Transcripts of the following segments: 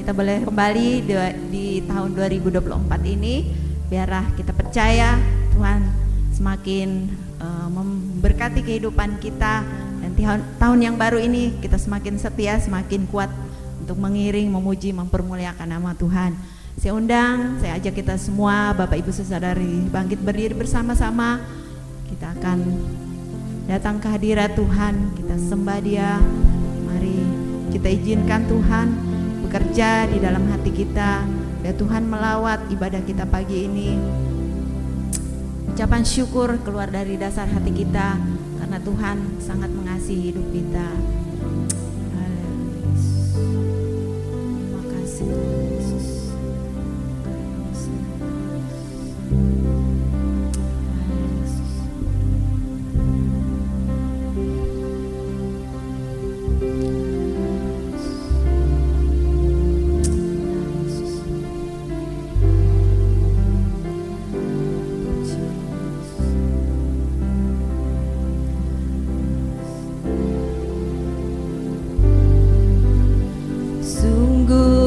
kita boleh kembali di tahun 2024 ini. Biarlah kita percaya Tuhan semakin memberkati kehidupan kita, dan tahun yang baru ini kita semakin setia, semakin kuat untuk mengiring, memuji, mempermuliakan nama Tuhan. Saya ajak kita semua, Bapak Ibu Saudari, bangkit berdiri bersama-sama. Kita akan datang ke hadirat Tuhan, kita sembah Dia. Mari kita izinkan Tuhan bekerja di dalam hati kita. Biar Tuhan melawat ibadah kita pagi ini. Ucapan syukur keluar dari dasar hati kita, karena Tuhan sangat mengasihi hidup kita. Terima kasih Tuhan Yesus.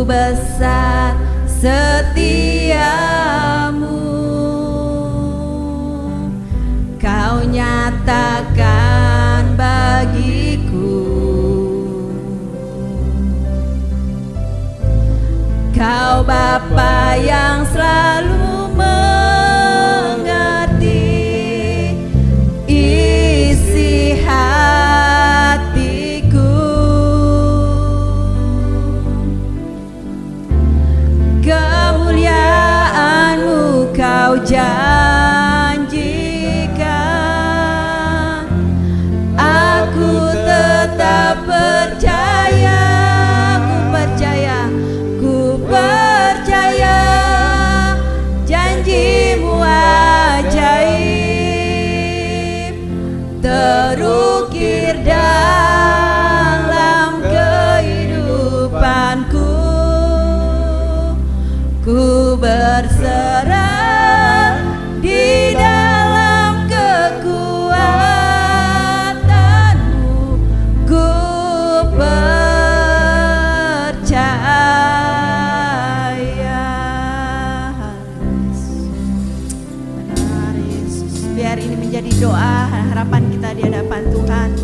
Besar setiamu, Kau nyatakan bagiku. Kau Bapa yang selalu mengerti isi hatiku. Kemuliaan-Mu Kau janjikan, aku tetap percaya, ku percaya, janji-Mu ajaib, terukir dalam kehidupanku. Ku berserah di dalam kekuatan-Mu, ku percaya. Benar Yesus. Biar ini menjadi doa harapan kita di hadapan Tuhan.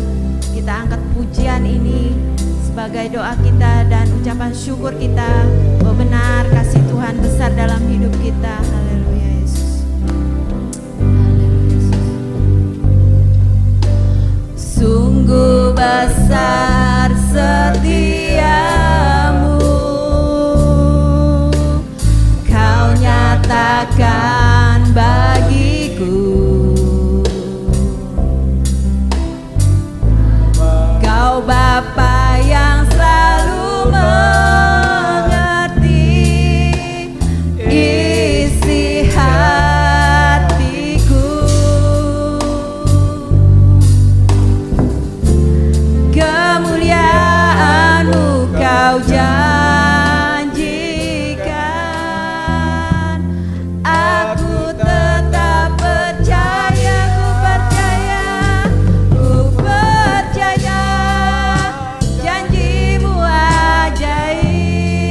Kita angkat pujian ini sebagai doa kita dan ucapan syukur kita. Oh benar, kasih Tuhan besar dalam hidup kita. Haleluya Yesus. Sungguh besar setiamu, Kau nyatakan bagiku. Kau Bapa yang selalu mengerti isi hatiku. Kemuliaan-Mu Kau janjikan, aku tetap percaya, ku percaya, janji-Mu ajaib,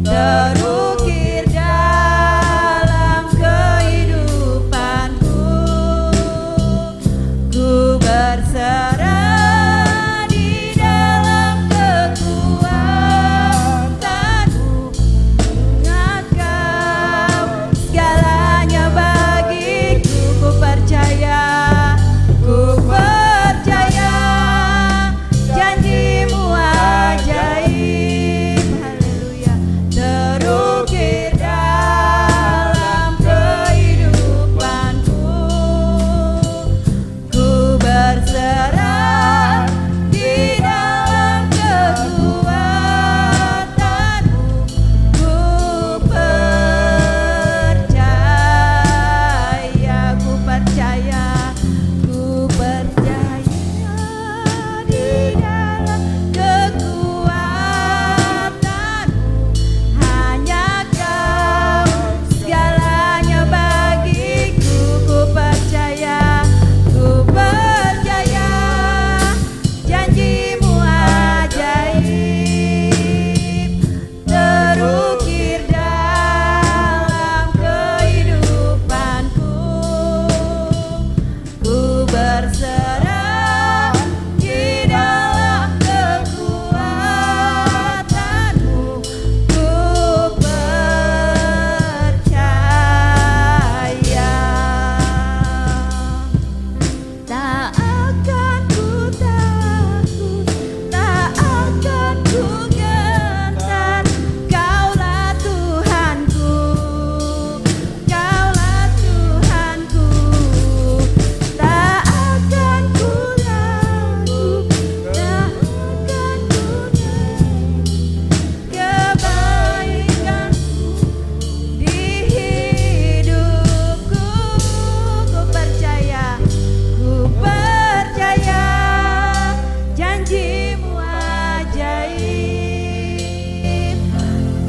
terukir dalam kehidupanku. Ku berserah di dalam kekuatan-Mu, ingat Kau segalanya bagiku. Ku percaya, janji-Mu ajaib. Haleluya. Terus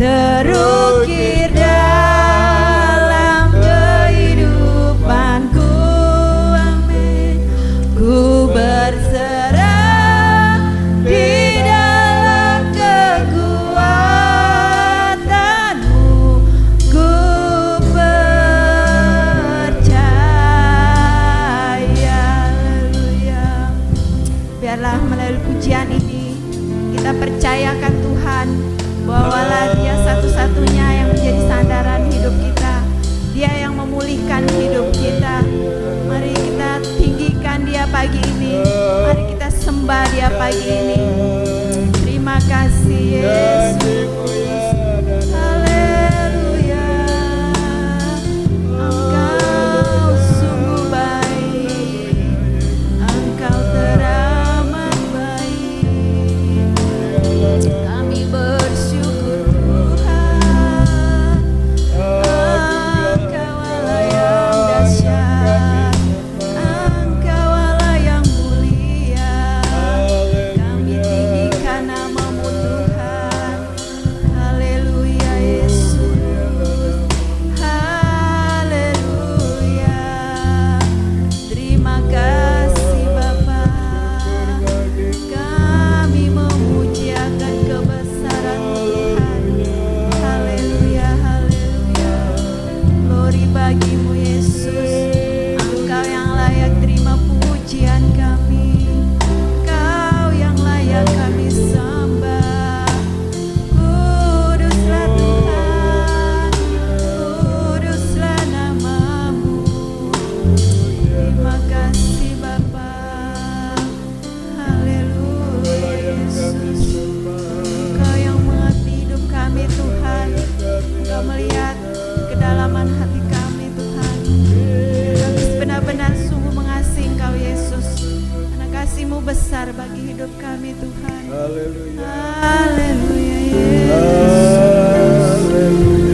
terukir dalam kehidupanku. Amin. Ku berserah di dalam kekuatanmu. Ku percaya. Haleluya. Biarlah melalui pujian ini kita percayakan Tuhan bahwalah Dia satu-satunya yang menjadi sandaran hidup kita. Dia yang memulihkan hidup kita. Mari kita tinggikan Dia pagi ini. Mari kita sembah Dia pagi ini. Terima kasih Yesus. Haleluya. Engkau sungguh baik. Engkau teramat baik. Kami bersyukur Tuhan. Engkau Allah yang dahsyat. Engkau Allah yang mulia. Kami tinggikan nama-Mu Tuhan. Haleluya Yesus. Haleluya. Terima kasih Bapa. Kami memuji akan kebesaran Tuhan. Haleluya, haleluya. Glory bagi-Mu Yesus. Engkau yang layak terima pujian kami. Engkau yang layak kami sembah. Kuduslah Tuhan, kuduslah nama-Mu. Terima kasih Bapa. Haleluya Yesus. Engkau yang mengerti hidup kami Tuhan. Engkau melihat kedalaman hati kami Tuhan. Kami benar-benar sungguh mengasihi Engkau Yesus. Karena kasih-Mu besar bagi hidup kami Tuhan. Haleluya Yesus.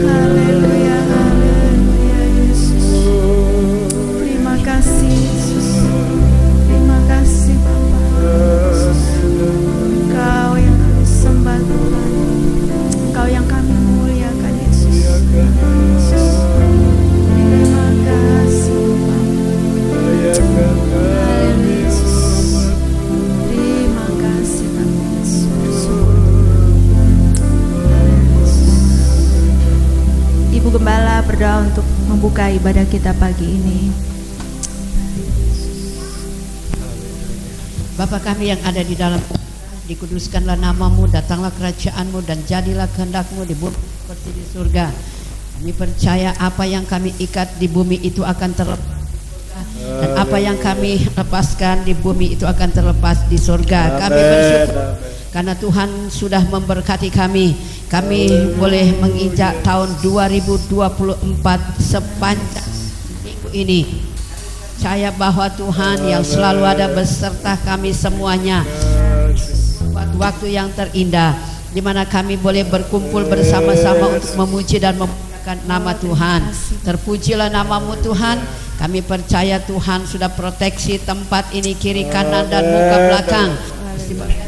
Haleluya, haleluya Yesus. Terima kasih Yesus. Terima kasih Bapa. Engkau yang kami sembah Tuhan. Engkau yang kami muliakan Yesus. Yesus. Terima kasih Bapa. Haleluya Yesus. Terima kasih Bapa Yesus. Haleluya Yesus. Ibu Gembala berdoa untuk membuka ibadah kita pagi ini. Bapa kami yang ada di dalam, dikuduskanlah nama-Mu, datanglah kerajaan-Mu, dan jadilah kehendak-Mu di bumi seperti di surga. Kami percaya apa yang kami ikat di bumi itu akan terlepas, dan apa yang kami lepaskan di bumi itu akan terlepas di surga. Kami bersyukur karena Tuhan sudah memberkati kami. Kami boleh menginjak tahun 2024 sepanjang minggu ini. Percaya bahwa Tuhan yang selalu ada beserta kami semuanya. Buat waktu yang terindah di mana kami boleh berkumpul bersama-sama untuk memuji dan memuliakan nama Tuhan. Terpujilah nama-Mu Tuhan. Kami percaya Tuhan sudah proteksi tempat ini kiri kanan dan muka belakang.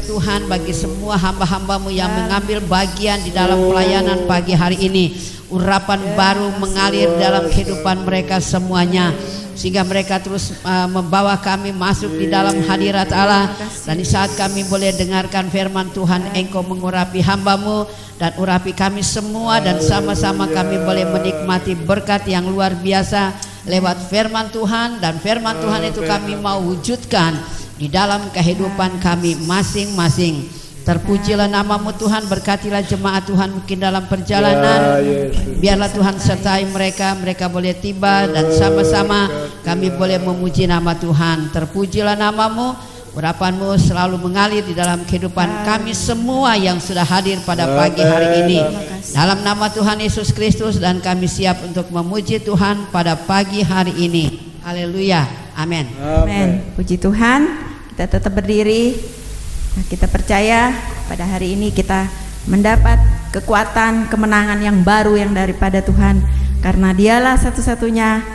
Tuhan bagi semua hamba-hamba-Mu yang mengambil bagian di dalam pelayanan pagi hari ini, urapan baru mengalir dalam kehidupan mereka semuanya, sehingga mereka terus membawa kami masuk di dalam hadirat Allah. Dan di saat kami boleh dengarkan firman Tuhan, Engkau mengurapi hamba-Mu dan urapi kami semua, dan sama-sama kami boleh menikmati berkat yang luar biasa lewat firman Tuhan. Dan firman Tuhan itu kami mau wujudkan di dalam kehidupan kami masing-masing. Terpujilah nama-Mu Tuhan, berkatilah jemaat Tuhan mungkin dalam perjalanan. Biarlah Tuhan sertai mereka, mereka boleh tiba dan sama-sama kami boleh memuji nama Tuhan. Terpujilah nama-Mu, urapan-Mu selalu mengalir di dalam kehidupan kami semua yang sudah hadir pada pagi hari ini. Dalam nama Tuhan Yesus Kristus, dan kami siap untuk memuji Tuhan pada pagi hari ini. Haleluya, amin. Amin. Puji Tuhan. Kita tetap berdiri. Nah, kita percaya pada hari ini kita mendapat kekuatan, kemenangan yang baru yang daripada Tuhan, karena Dialah satu-satunya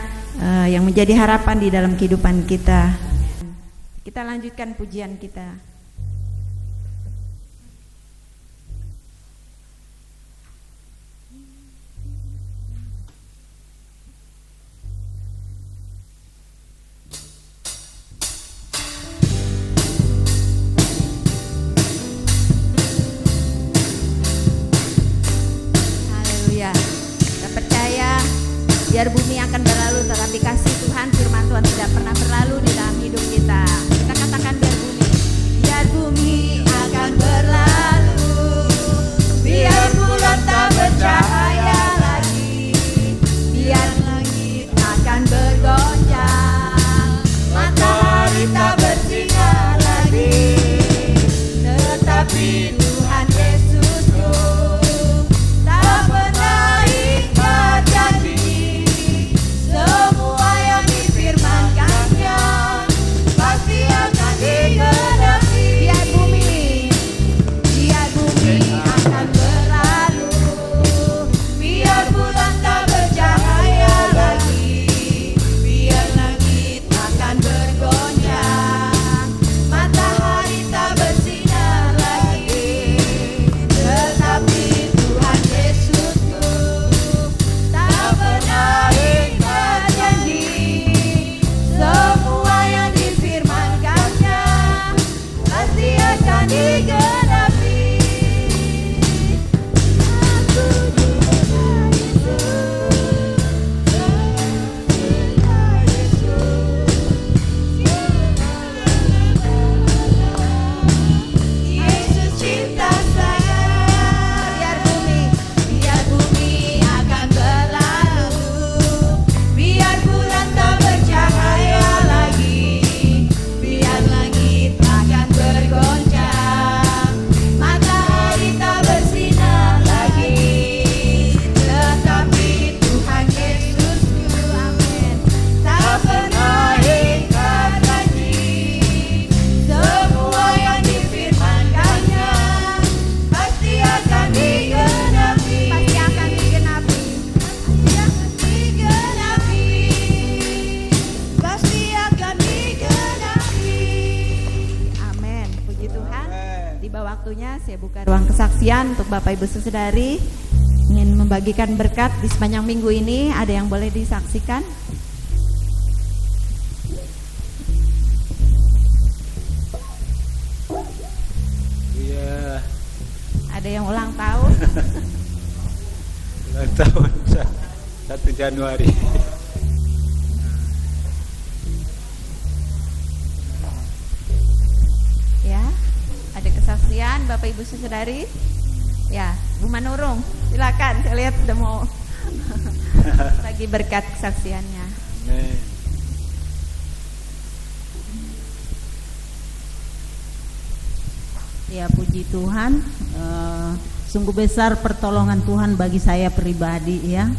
yang menjadi harapan di dalam kehidupan kita. Kita lanjutkan pujian kita. Biar bumi akan berlalu, tetapi kasih Tuhan, firman Tuhan tidak pernah berlalu di dalam hidup kita. Kita katakan biar bumi akan berlalu, biar bulan tak bercahaya lagi, biar langit akan bergoncang, matahari tak bersinar lagi, tetapi Tuhan Yesusku tak pernah ingkar janji. Semua yang difirmankannya pasti akan digenapi. Biar bumi akan berlalu, biar bulan tak bercahaya lagi, biar langit akan bergoncang, matahari tak bersinar lagi, tetapi Tuhan Yesusku tak pernah ingkar janji. Semua yang difirmankannya pasti akan digenapi. Aku cinta Yesus, Yesus cinta saya. Biar bumi akan berlalu, biar bulan tak bercahaya lagi, biar langit akan bergoncang, matahari tak bersinar lagi, tetapi Tuhan Yesusku, amin, tak pernah ingkar janji. Semua yang difirmankannya pasti akan digenapi. Pasti akan digenapi. Pasti akan digenapi. Amin. Puji Tuhan. Tiba waktunya saya buka ruang kesaksian untuk Bapak Ibu Saudari. Ingin membagikan berkat di sepanjang minggu ini. Ada yang boleh disaksikan? Iya, Ada yang ulang tahun? ulang tahun 1 Januari. Ya, ada kesaksian Bapak Ibu Saudari. Ya, Bu Manurung, silakan. Saya lihat sudah mau lagi berkat kesaksiannya. Amin. Ya, puji Tuhan, sungguh besar pertolongan Tuhan bagi saya pribadi ya.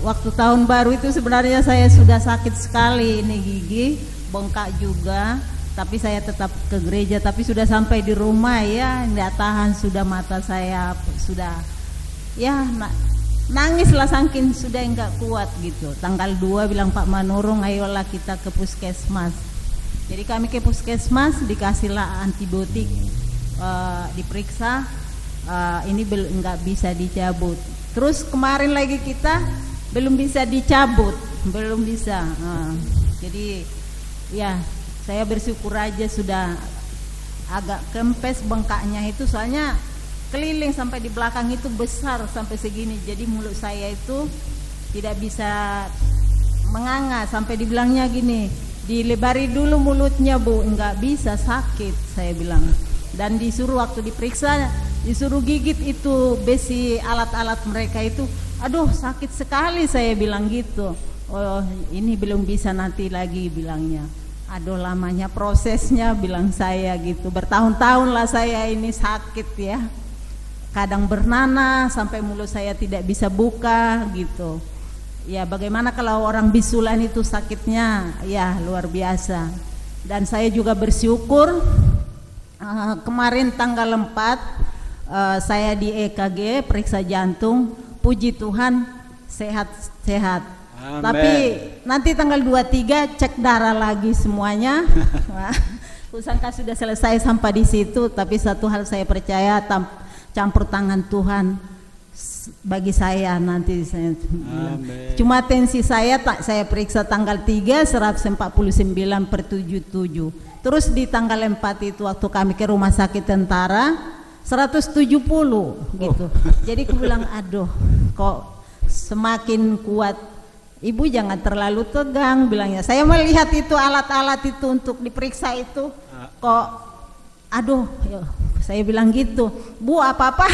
Waktu tahun baru itu sebenarnya saya sudah sakit sekali, ini gigi bengkak juga, tapi saya tetap ke gereja. Tapi sudah sampai di rumah ya, nggak tahan, sudah mata saya sudah ya nangislah saking sudah nggak kuat gitu. Tanggal 2 bilang Pak Manurung, ayolah kita ke puskesmas. Jadi kami ke puskesmas, dikasihlah antibiotik, diperiksa, ini nggak bisa dicabut. Terus kemarin lagi kita belum bisa dicabut, belum bisa. Jadi ya saya bersyukur aja sudah agak kempes bengkaknya itu, soalnya keliling sampai di belakang itu besar sampai segini. Jadi mulut saya itu tidak bisa menganga, sampai dibilangnya gini, dilebari dulu mulutnya Bu, enggak bisa, sakit saya bilang. Dan disuruh waktu diperiksa, disuruh gigit itu besi alat-alat mereka itu, aduh sakit sekali saya bilang gitu. Oh ini belum bisa, nanti lagi bilangnya. Aduh lamanya prosesnya bilang saya gitu, bertahun-tahun lah saya ini sakit ya. Kadang bernanah sampai mulut saya tidak bisa buka gitu. Ya bagaimana kalau orang bisulan itu sakitnya ya luar biasa. Dan saya juga bersyukur kemarin tanggal 4 saya di EKG periksa jantung, puji Tuhan sehat-sehat. Tapi nanti tanggal 23 cek darah lagi semuanya. Kusangka sudah selesai sampai di situ, tapi satu hal saya percaya, campur tangan Tuhan bagi saya nanti saya bilang. Cuma tensi saya periksa tanggal 3 149/77. Terus di tanggal 4 itu waktu kami ke rumah sakit tentara 170 gitu. Jadi aku bilang aduh kok semakin kuat. Ibu jangan terlalu tegang, bilangnya. Saya melihat itu alat-alat itu untuk diperiksa itu, kok aduh, saya bilang gitu, Bu apa-apa.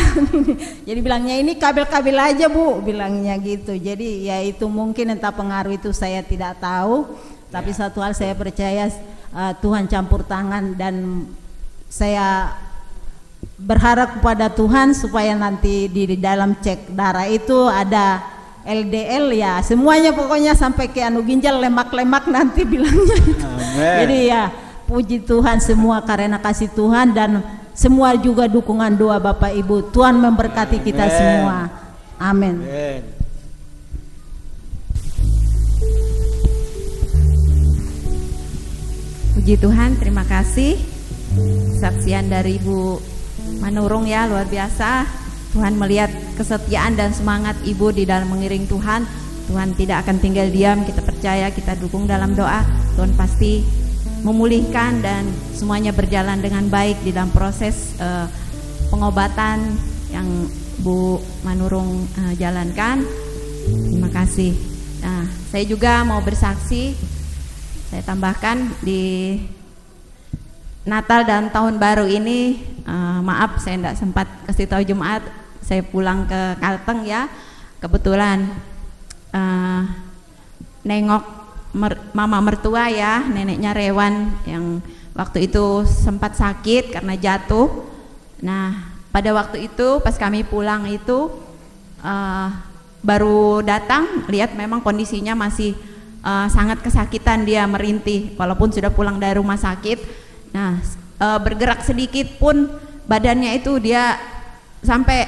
Jadi bilangnya ini kabel-kabel aja Bu, bilangnya gitu. Jadi ya itu mungkin entah pengaruh itu saya tidak tahu. Tapi satu hal saya percaya Tuhan campur tangan, dan saya berharap kepada Tuhan supaya nanti di dalam cek darah itu ada LDL ya, semuanya pokoknya sampai ke anu ginjal, lemak-lemak nanti bilangnya itu. Amen. Jadi ya puji Tuhan semua karena kasih Tuhan, dan semua juga dukungan doa Bapak Ibu. Tuhan memberkati kita Amen. semua. Amin. Amen. Puji Tuhan, terima kasih. Saksian dari Ibu Manurung ya, luar biasa. Tuhan melihat kesetiaan dan semangat Ibu di dalam mengiring Tuhan. Tuhan tidak akan tinggal diam, kita percaya, kita dukung dalam doa. Tuhan pasti memulihkan dan semuanya berjalan dengan baik di dalam proses pengobatan yang Bu Manurung jalankan. Terima kasih. Nah, saya juga mau bersaksi. Saya tambahkan di Natal dan Tahun Baru ini, maaf saya tidak sempat kasih tahu Jumat, saya pulang ke Kalteng ya, kebetulan nengok mama mertua ya, neneknya Rewan yang waktu itu sempat sakit karena jatuh. Nah pada waktu itu pas kami pulang itu baru datang, lihat memang kondisinya masih sangat kesakitan, dia merintih walaupun sudah pulang dari rumah sakit. Nah bergerak sedikit pun badannya itu dia sampai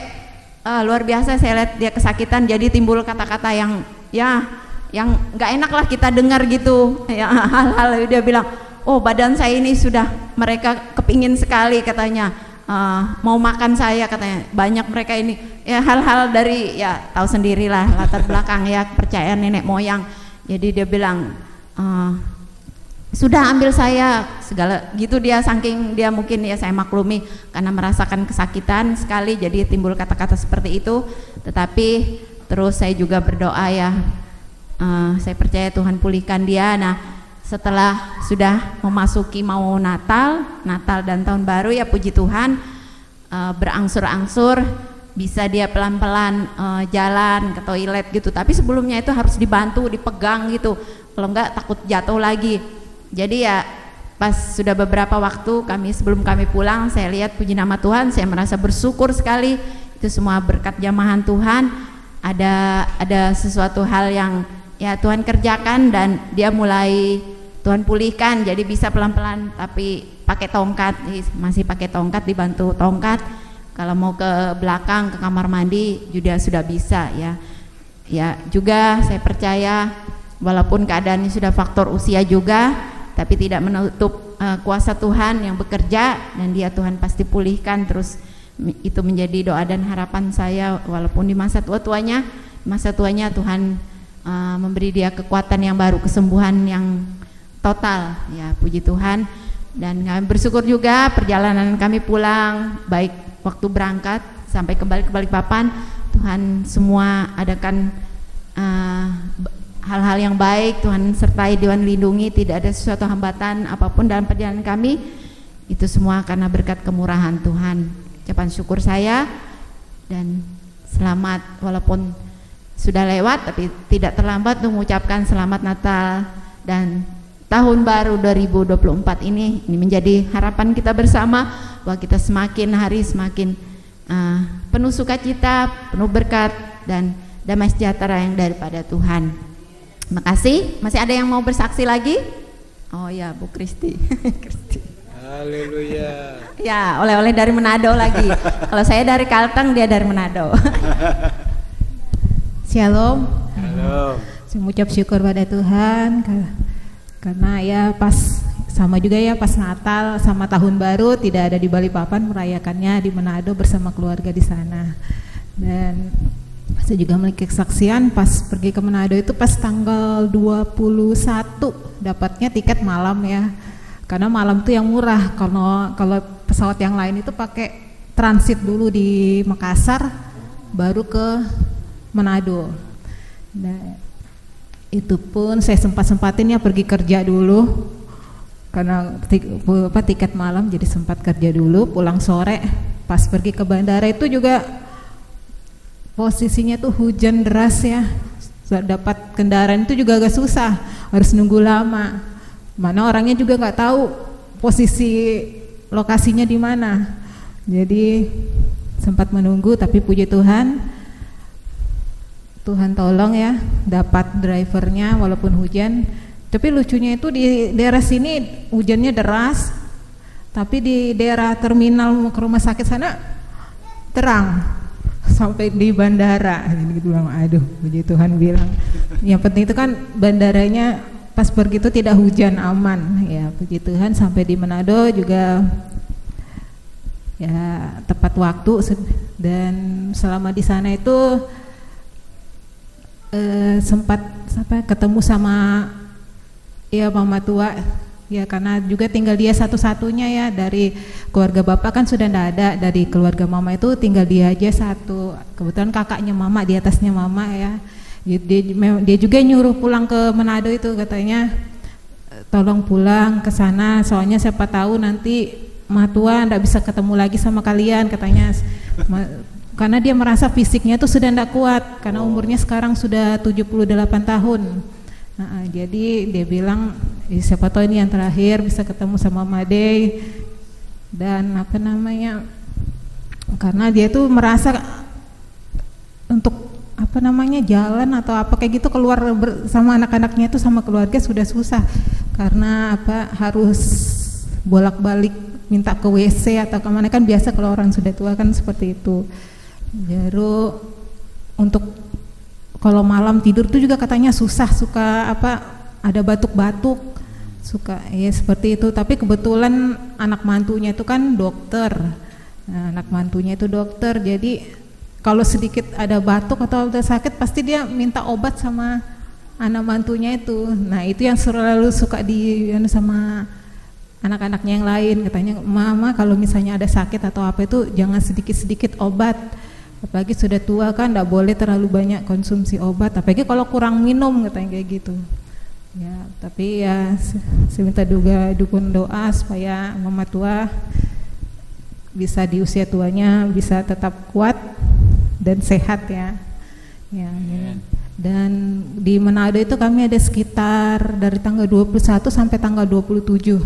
luar biasa, saya lihat dia kesakitan. Jadi timbul kata-kata yang nggak enak lah kita dengar gitu ya, hal-hal dia bilang, oh badan saya ini sudah, mereka kepingin sekali katanya mau makan saya katanya, banyak mereka ini ya, hal-hal dari ya tahu sendirilah latar belakang ya kepercayaan nenek moyang. Jadi dia bilang sudah ambil saya segala gitu, dia saking dia mungkin ya saya maklumi karena merasakan kesakitan sekali, jadi timbul kata-kata seperti itu. Tetapi terus saya juga berdoa ya, saya percaya Tuhan pulihkan dia. Nah setelah sudah memasuki mau Natal dan Tahun Baru ya puji Tuhan, berangsur-angsur bisa dia pelan-pelan jalan ke toilet gitu, tapi sebelumnya itu harus dibantu, dipegang gitu, kalau enggak takut jatuh lagi. Jadi ya pas sudah beberapa waktu sebelum kami pulang, saya lihat puji nama Tuhan, saya merasa bersyukur sekali. Itu semua berkat jamahan Tuhan. Ada sesuatu hal yang ya Tuhan kerjakan, dan dia mulai Tuhan pulihkan. Jadi bisa pelan-pelan, tapi pakai tongkat, masih pakai tongkat, dibantu tongkat. Kalau mau ke belakang ke kamar mandi juga sudah bisa ya. Ya juga saya percaya walaupun keadaannya sudah faktor usia juga, tapi tidak menutup kuasa Tuhan yang bekerja, dan dia Tuhan pasti pulihkan terus. Itu menjadi doa dan harapan saya, walaupun di masa tuanya Tuhan memberi dia kekuatan yang baru, kesembuhan yang total ya, puji Tuhan. Dan kami bersyukur juga perjalanan kami pulang, baik waktu berangkat sampai kembali ke Balikpapan, Tuhan semua adakan hal-hal yang baik, Tuhan sertai, Tuhan lindungi, tidak ada sesuatu hambatan apapun dalam perjalanan kami. Itu semua karena berkat kemurahan Tuhan. Ucapan syukur saya, dan selamat walaupun sudah lewat, tapi tidak terlambat untuk mengucapkan selamat Natal dan Tahun Baru 2024 ini menjadi harapan kita bersama bahwa kita semakin hari semakin penuh sukacita, penuh berkat dan damai sejahtera yang daripada Tuhan. Terima kasih. Masih ada yang mau bersaksi lagi? Oh ya, Bu Kristi. Haleluya. Ya, oleh-oleh dari Manado lagi. Kalau saya dari Kalteng, dia dari Manado. Shalom. Halo. Saya mengucap syukur pada Tuhan karena ya pas sama juga ya pas Natal sama Tahun Baru tidak ada di Balikpapan, merayakannya di Manado bersama keluarga di sana. Dan saya juga memiliki kesaksian pas pergi ke Manado itu pas tanggal 21 dapatnya tiket malam ya, karena malam itu yang murah. Kalau pesawat yang lain itu pakai transit dulu di Makassar baru ke Manado. Nah, itu pun saya sempat-sempatin ya pergi kerja dulu karena tiket malam, jadi sempat kerja dulu, pulang sore. Pas pergi ke bandara itu juga posisinya tuh hujan deras ya, dapat kendaraan itu juga agak susah, harus nunggu lama, mana orangnya juga nggak tahu posisi lokasinya di mana, jadi sempat menunggu. Tapi puji Tuhan, Tuhan tolong ya, dapat drivernya walaupun hujan. Tapi lucunya itu di daerah sini hujannya deras, tapi di daerah terminal ke rumah sakit sana terang sampai di bandara. Gitu bilang, aduh, puji Tuhan bilang. Yang penting itu kan bandaranya pas pergi itu tidak hujan, aman. Ya, puji Tuhan sampai di Manado juga ya tepat waktu. Dan selama di sana itu sempat ketemu sama ya mama tua ya, karena juga tinggal dia satu-satunya ya, dari keluarga bapak kan sudah tidak ada, dari keluarga mama itu tinggal dia aja satu. Kebetulan kakaknya mama di atasnya mama ya, dia juga nyuruh pulang ke Manado itu, katanya tolong pulang ke sana soalnya siapa tahu nanti matua tidak bisa ketemu lagi sama kalian, katanya. Karena dia merasa fisiknya tuh sudah tidak kuat karena umurnya sekarang sudah 78 tahun. Nah, jadi dia bilang siapa tahu ini yang terakhir bisa ketemu sama Made. Dan apa namanya, karena dia tuh merasa untuk apa namanya jalan atau apa kayak gitu keluar sama anak-anaknya itu sama keluarga sudah susah, karena apa harus bolak-balik minta ke WC atau kemana, kan biasa kalau orang sudah tua kan seperti itu. Baru untuk kalau malam tidur tuh juga katanya susah, suka apa ada batuk-batuk, suka ya seperti itu. Tapi kebetulan anak mantunya itu kan dokter. Nah, anak mantunya itu dokter, jadi kalau sedikit ada batuk atau ada sakit pasti dia minta obat sama anak mantunya itu. Nah, itu yang selalu suka di sama anak-anaknya yang lain, katanya, "Mama kalau misalnya ada sakit atau apa itu jangan sedikit-sedikit obat. Apalagi sudah tua kan tidak boleh terlalu banyak konsumsi obat, apalagi kalau kurang minum," katanya kayak gitu. Ya, tapi ya saya minta juga dukun doa supaya mama tua bisa di usia tuanya bisa tetap kuat dan sehat ya. Ya, dan di Manado itu kami ada sekitar dari tanggal 21 sampai tanggal 27.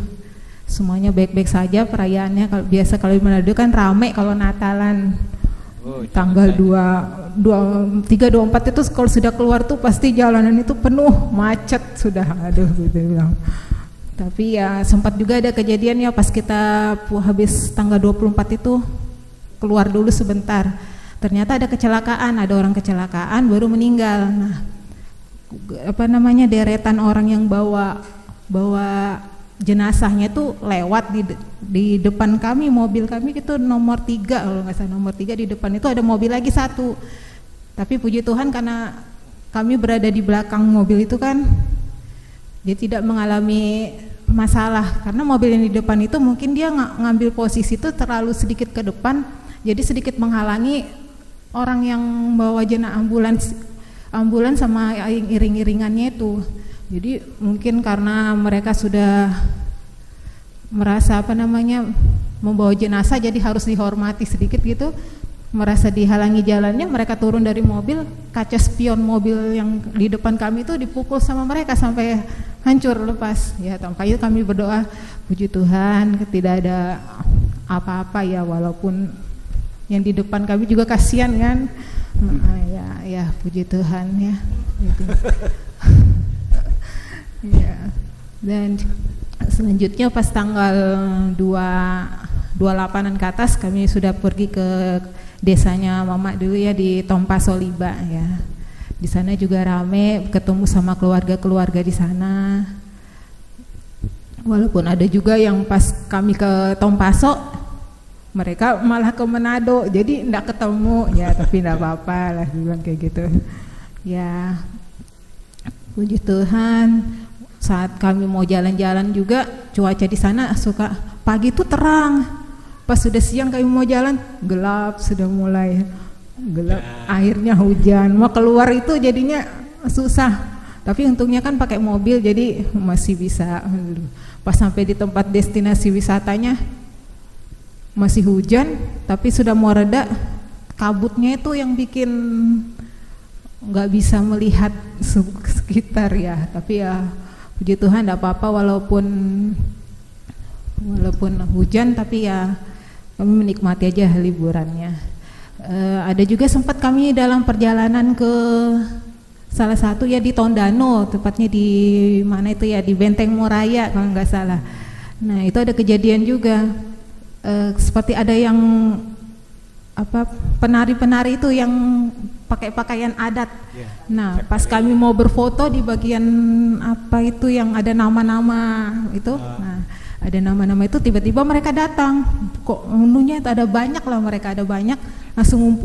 Semuanya baik-baik saja perayaannya. Kalau biasa kalau di Manado kan rame kalau Natalan. Tanggal 23, 24 itu kalau sudah keluar tuh pasti jalanan itu penuh, macet sudah, aduh gitu bilang. Tapi ya sempat juga ada kejadian ya pas kita habis tanggal 24 itu keluar dulu sebentar. Ternyata ada kecelakaan, ada orang kecelakaan baru meninggal. Nah, apa namanya deretan orang yang bawa jenazahnya tuh lewat di depan kami, mobil kami itu nomor 3 kalau nggak salah, nomor 3 di depan itu ada mobil lagi satu. Tapi puji Tuhan karena kami berada di belakang mobil itu kan dia tidak mengalami masalah, karena mobil yang di depan itu mungkin dia ngambil posisi itu terlalu sedikit ke depan, jadi sedikit menghalangi orang yang bawa jenazah ambulans sama iring-iringannya itu. Jadi mungkin karena mereka sudah merasa apa namanya membawa jenazah jadi harus dihormati sedikit gitu, merasa dihalangi jalannya, mereka turun dari mobil, kaca spion mobil yang di depan kami itu dipukul sama mereka sampai hancur lepas. Ya, makanya kami berdoa, puji Tuhan tidak ada apa-apa ya, walaupun yang di depan kami juga kasihan kan. Ya puji Tuhan ya gitu. Ya. Dan selanjutnya pas tanggal 28-an ke atas kami sudah pergi ke desanya Mama dulu ya di Tompa Soliba ya. Di sana juga rame, ketemu sama keluarga-keluarga di sana. Walaupun ada juga yang pas kami ke Tompaso mereka malah ke Manado, jadi enggak ketemu ya, tapi enggak apa-apa lah bilang kayak gitu. Ya. Puji Tuhan, saat kami mau jalan-jalan juga cuaca di sana suka pagi itu terang, pas sudah siang kami mau jalan gelap, sudah mulai gelap, akhirnya hujan. Mau keluar itu jadinya susah. Tapi untungnya kan pakai mobil jadi masih bisa. Pas sampai di tempat destinasi wisatanya masih hujan, tapi sudah mau reda, kabutnya itu yang bikin nggak bisa melihat sekitar ya. Tapi ya puji Tuhan tidak apa-apa, walaupun hujan tapi ya kami menikmati aja liburannya. Ada juga sempat kami dalam perjalanan ke salah satu ya di Tondano, tepatnya di mana itu ya, di Benteng Moraya kalau nggak salah. Nah itu ada kejadian juga, seperti ada yang penari-penari itu yang pakai pakaian adat. Nah pas kami mau berfoto di bagian apa itu yang ada nama-nama itu, nah ada nama-nama itu tiba-tiba mereka datang, kok menunya itu ada banyak lah, mereka ada banyak, langsung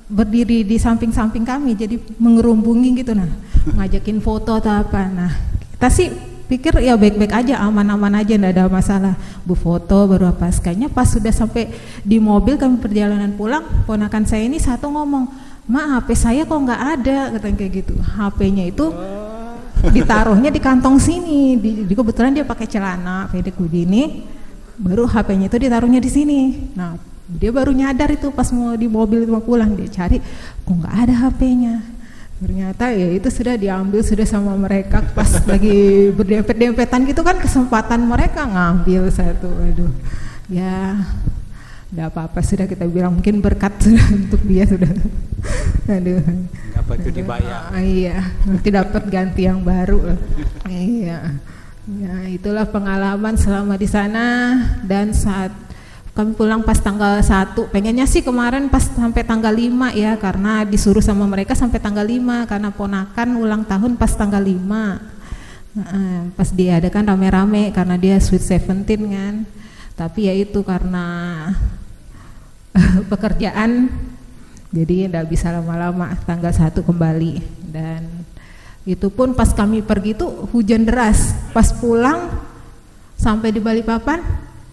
berdiri di samping-samping kami, jadi mengerumbungi gitu, nah ngajakin foto atau apa. Nah kita sih pikir ya baik-baik aja, aman-aman aja, nggak ada masalah, bu foto baru apa. Sekalinya pas sudah sampai di mobil kami perjalanan pulang, ponakan saya ini satu ngomong, "Ma, HP saya kok nggak ada," katanya kayak gitu. HP-nya itu ditaruhnya di kantong sini, kebetulan dia pakai celana pendek begini, baru HP-nya itu ditaruhnya di sini. Nah dia baru nyadar itu pas mau di mobil mau pulang, dia cari kok nggak ada HP-nya. Ternyata ya itu sudah diambil sudah sama mereka pas lagi berdempet-dempetan gitu kan, kesempatan mereka ngambil satu. Aduh ya nggak apa-apa, sudah kita bilang mungkin berkat sudah untuk dia sudah. Aduh Apa itu dibayar? Iya, nanti dapat ganti yang baru. Iya ya, itulah pengalaman selama di sana. Dan saat kami pulang pas tanggal 1, pengennya sih kemarin pas sampai tanggal 5 ya, karena disuruh sama mereka sampai tanggal 5 karena ponakan ulang tahun pas tanggal 5. Pas diadakan rame-rame karena dia Sweet 17 kan. Tapi ya itu karena pekerjaan jadi enggak bisa lama-lama, tanggal 1 kembali. Dan itu pun pas kami pergi tuh hujan deras, pas pulang sampai di Balikpapan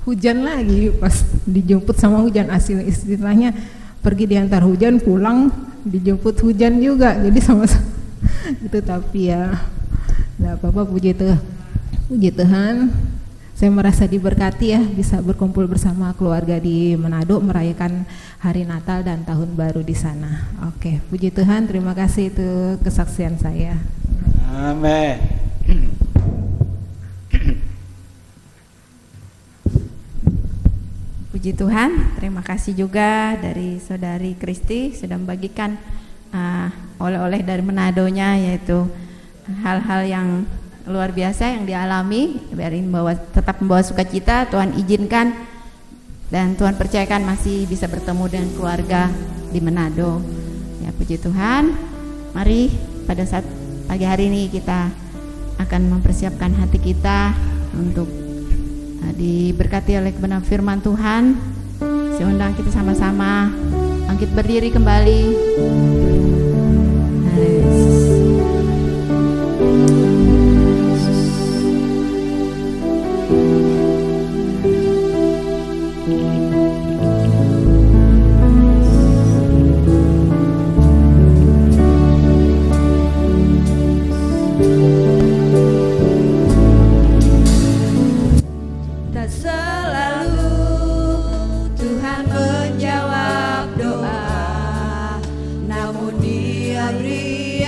hujan lagi, pas dijemput sama hujan, asli istilahnya pergi diantar hujan, pulang dijemput hujan juga, jadi sama-sama itu. Tapi ya nggak apa-apa, puji Tuhan saya merasa diberkati ya, bisa berkumpul bersama keluarga di Manado merayakan hari Natal dan Tahun Baru di sana. Oke, puji Tuhan, terima kasih, itu kesaksian saya. Amin. Puji Tuhan, terima kasih juga dari Saudari Kristi sudah membagikan oleh-oleh dari Manadonya, yaitu hal-hal yang luar biasa yang dialami. Biarin tetap membawa sukacita, Tuhan izinkan dan Tuhan percayakan masih bisa bertemu dengan keluarga di Manado. Ya puji Tuhan, mari pada saat pagi hari ini kita akan mempersiapkan hati kita untuk diberkati oleh kebenaran firman Tuhan. Saya undang kita sama-sama bangkit berdiri kembali. Namun Dia beri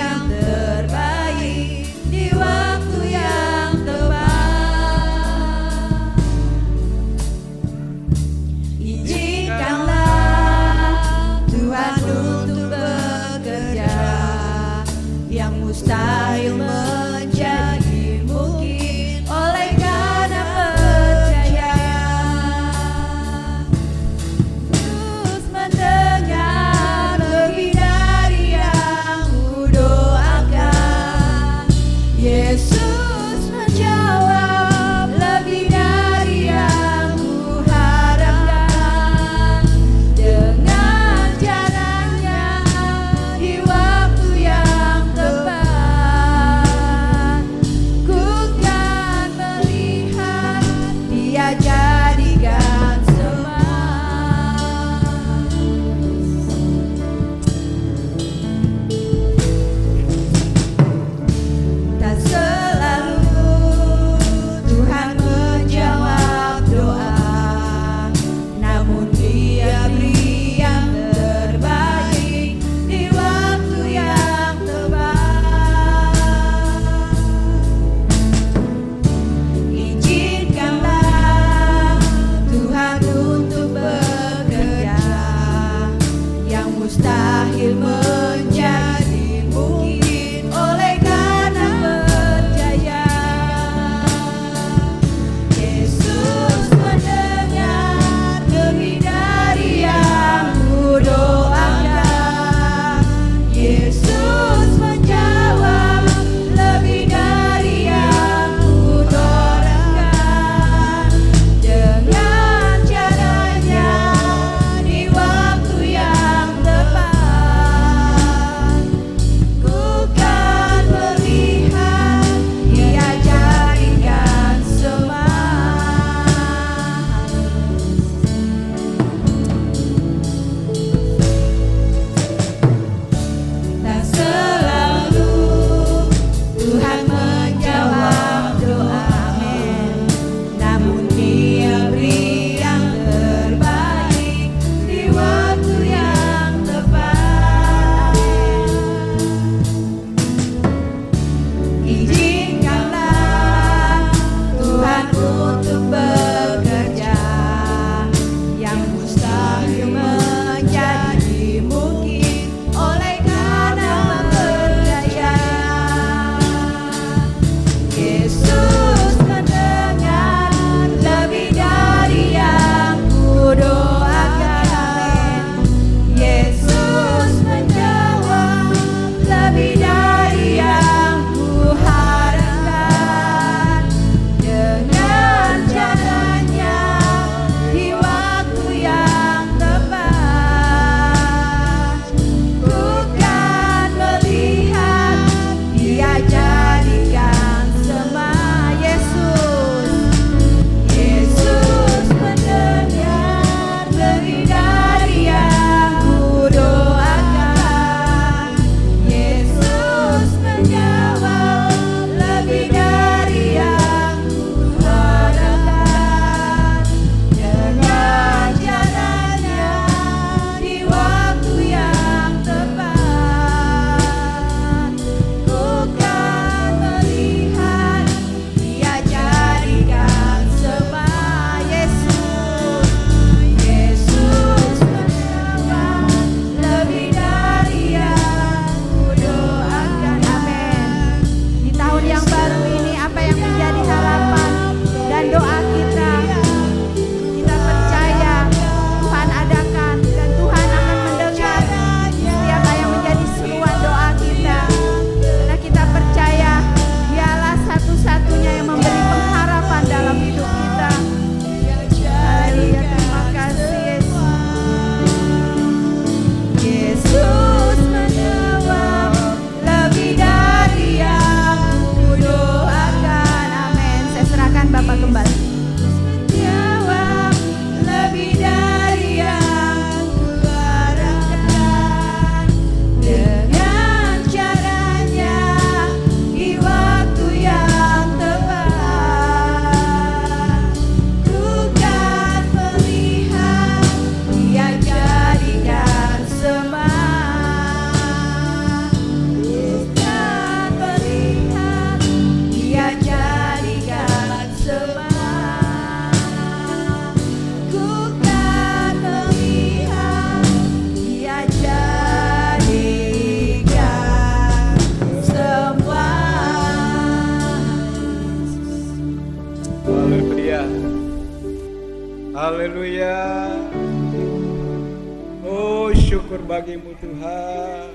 bersyukur bagimu Tuhan.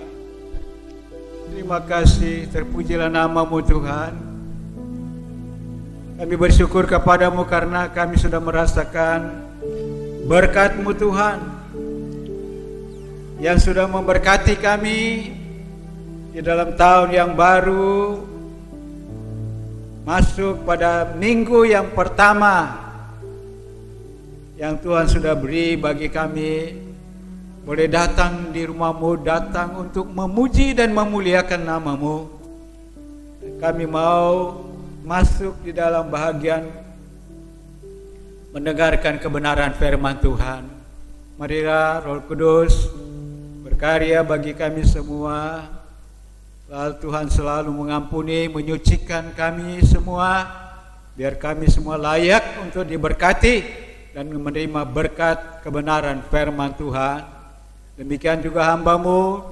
Terima kasih, terpujilah namamu Tuhan. Kami bersyukur kepadamu karena kami sudah merasakan berkat-Mu Tuhan yang sudah memberkati kami di dalam tahun yang baru, masuk pada minggu yang pertama yang Tuhan sudah beri bagi kami, boleh datang di rumah-Mu, datang untuk memuji dan memuliakan nama-Mu. Kami mau masuk di dalam bahagian mendengarkan kebenaran firman Tuhan. Marilah Roh Kudus berkarya bagi kami semua. Lalu Tuhan selalu mengampuni, menyucikan kami semua, biar kami semua layak untuk diberkati dan menerima berkat kebenaran firman Tuhan. Demikian juga hamba-Mu,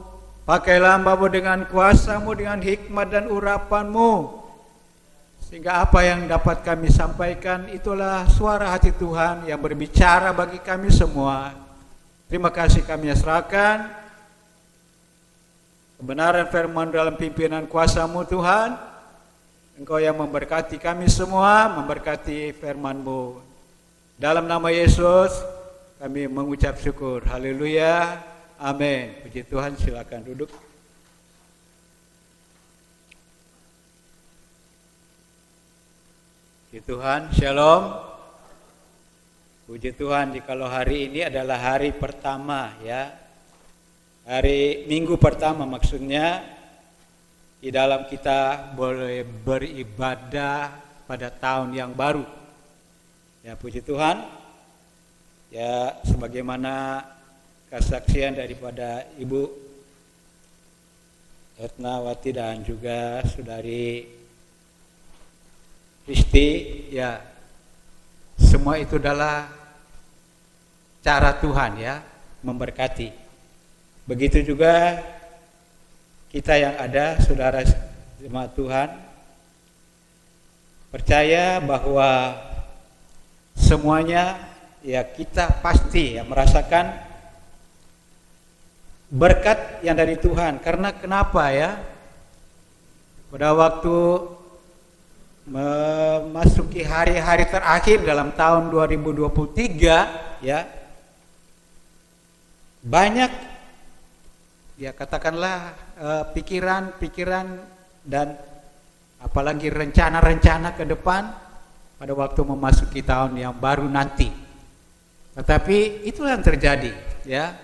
pakailah hamba-Mu dengan kuasa-Mu, dengan hikmat dan urapan-Mu, sehingga apa yang dapat kami sampaikan itulah suara hati Tuhan yang berbicara bagi kami semua. Terima kasih kami serahkan kebenaran firman dalam pimpinan kuasa-Mu Tuhan. Engkau yang memberkati kami semua, memberkati firman-Mu. Dalam nama Yesus kami mengucap syukur. Haleluya. Amin. Puji Tuhan, silakan duduk. Puji Tuhan, shalom. Puji Tuhan, jikalau hari ini adalah hari pertama ya. Hari minggu pertama maksudnya, di dalam kita boleh beribadah pada tahun yang baru. Ya, puji Tuhan. Ya, sebagaimana kesaksian daripada Ibu Etnawati dan juga Saudari Kristi, ya, semua itu adalah cara Tuhan ya, memberkati. Begitu juga kita yang ada, saudara jemaat Tuhan, percaya bahwa semuanya ya kita pasti ya merasakan berkat yang dari Tuhan. Karena kenapa ya? Pada waktu memasuki hari-hari terakhir dalam tahun 2023 ya, banyak ya katakanlah pikiran-pikiran dan apalagi rencana-rencana ke depan pada waktu memasuki tahun yang baru nanti. Tetapi itulah yang terjadi ya,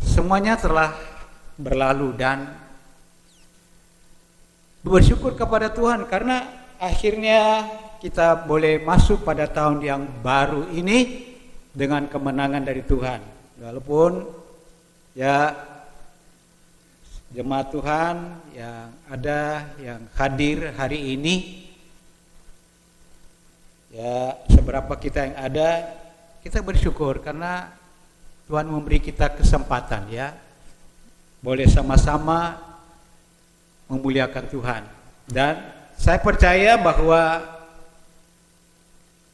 semuanya telah berlalu dan bersyukur kepada Tuhan karena akhirnya kita boleh masuk pada tahun yang baru ini dengan kemenangan dari Tuhan. Walaupun ya jemaat Tuhan yang ada, yang hadir hari ini, ya seberapa kita yang ada, kita bersyukur karena Tuhan memberi kita kesempatan ya, boleh sama-sama memuliakan Tuhan. Dan saya percaya bahwa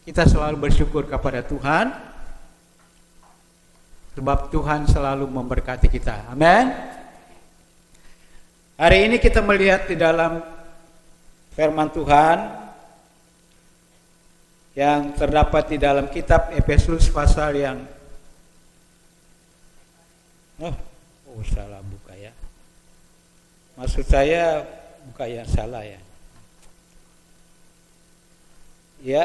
kita selalu bersyukur kepada Tuhan, sebab Tuhan selalu memberkati kita. Amin. Hari ini kita melihat di dalam firman Tuhan yang terdapat di dalam kitab Efesus pasal yang salah buka ya. Maksud saya buka yang salah ya. Ya.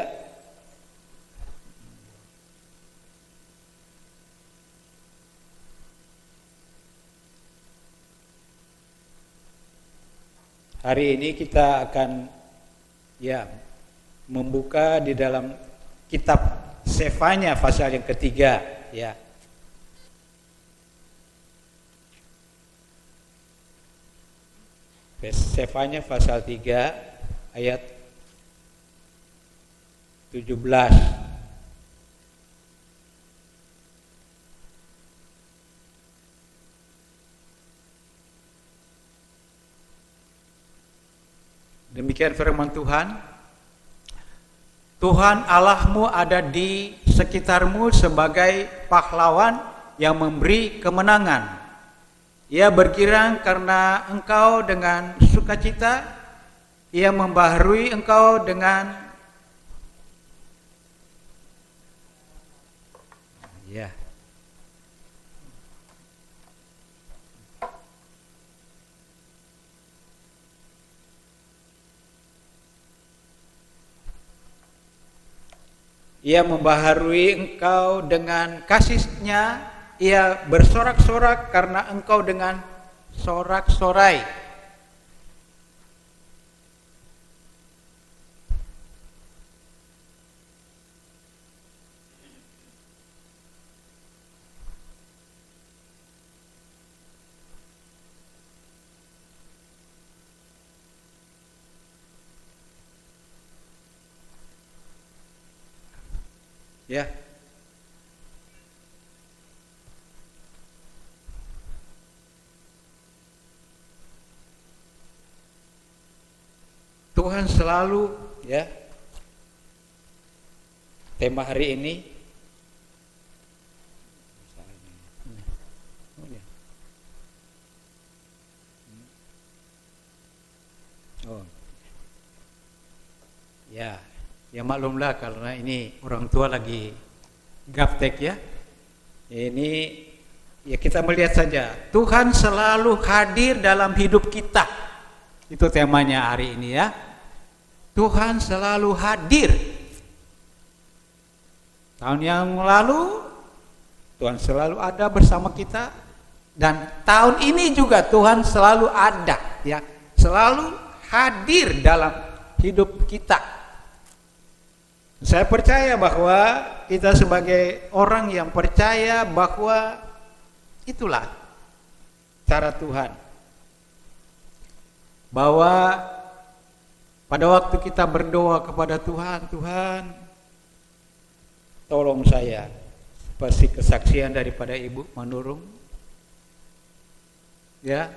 Hari ini kita akan ya membuka di dalam kitab Sefanya pasal yang ketiga ya. Sefanya pasal 3 ayat 17. Demikian firman Tuhan. Tuhan Allahmu ada di sekitarmu sebagai pahlawan yang memberi kemenangan. Ia bergirang karena engkau dengan sukacita, ia membaharui engkau dengan ya. Ia membaharui engkau dengan kasih-Nya, ia bersorak-sorak karena engkau dengan sorak-sorai. Ya. Tuhan selalu, ya. Tema hari ini ya. Ya maklumlah karena ini orang tua lagi gaptek ya. Ini ya kita melihat saja Tuhan selalu hadir dalam hidup kita. Itu temanya hari ini ya. Tuhan selalu hadir. Tahun yang lalu Tuhan selalu ada bersama kita dan tahun ini juga Tuhan selalu ada ya. Selalu hadir dalam hidup kita. Saya percaya bahwa kita sebagai orang yang percaya bahwa itulah cara Tuhan. Bahwa pada waktu kita berdoa kepada Tuhan, Tuhan tolong saya. Pasti kesaksian daripada Ibu Manurung. Ya.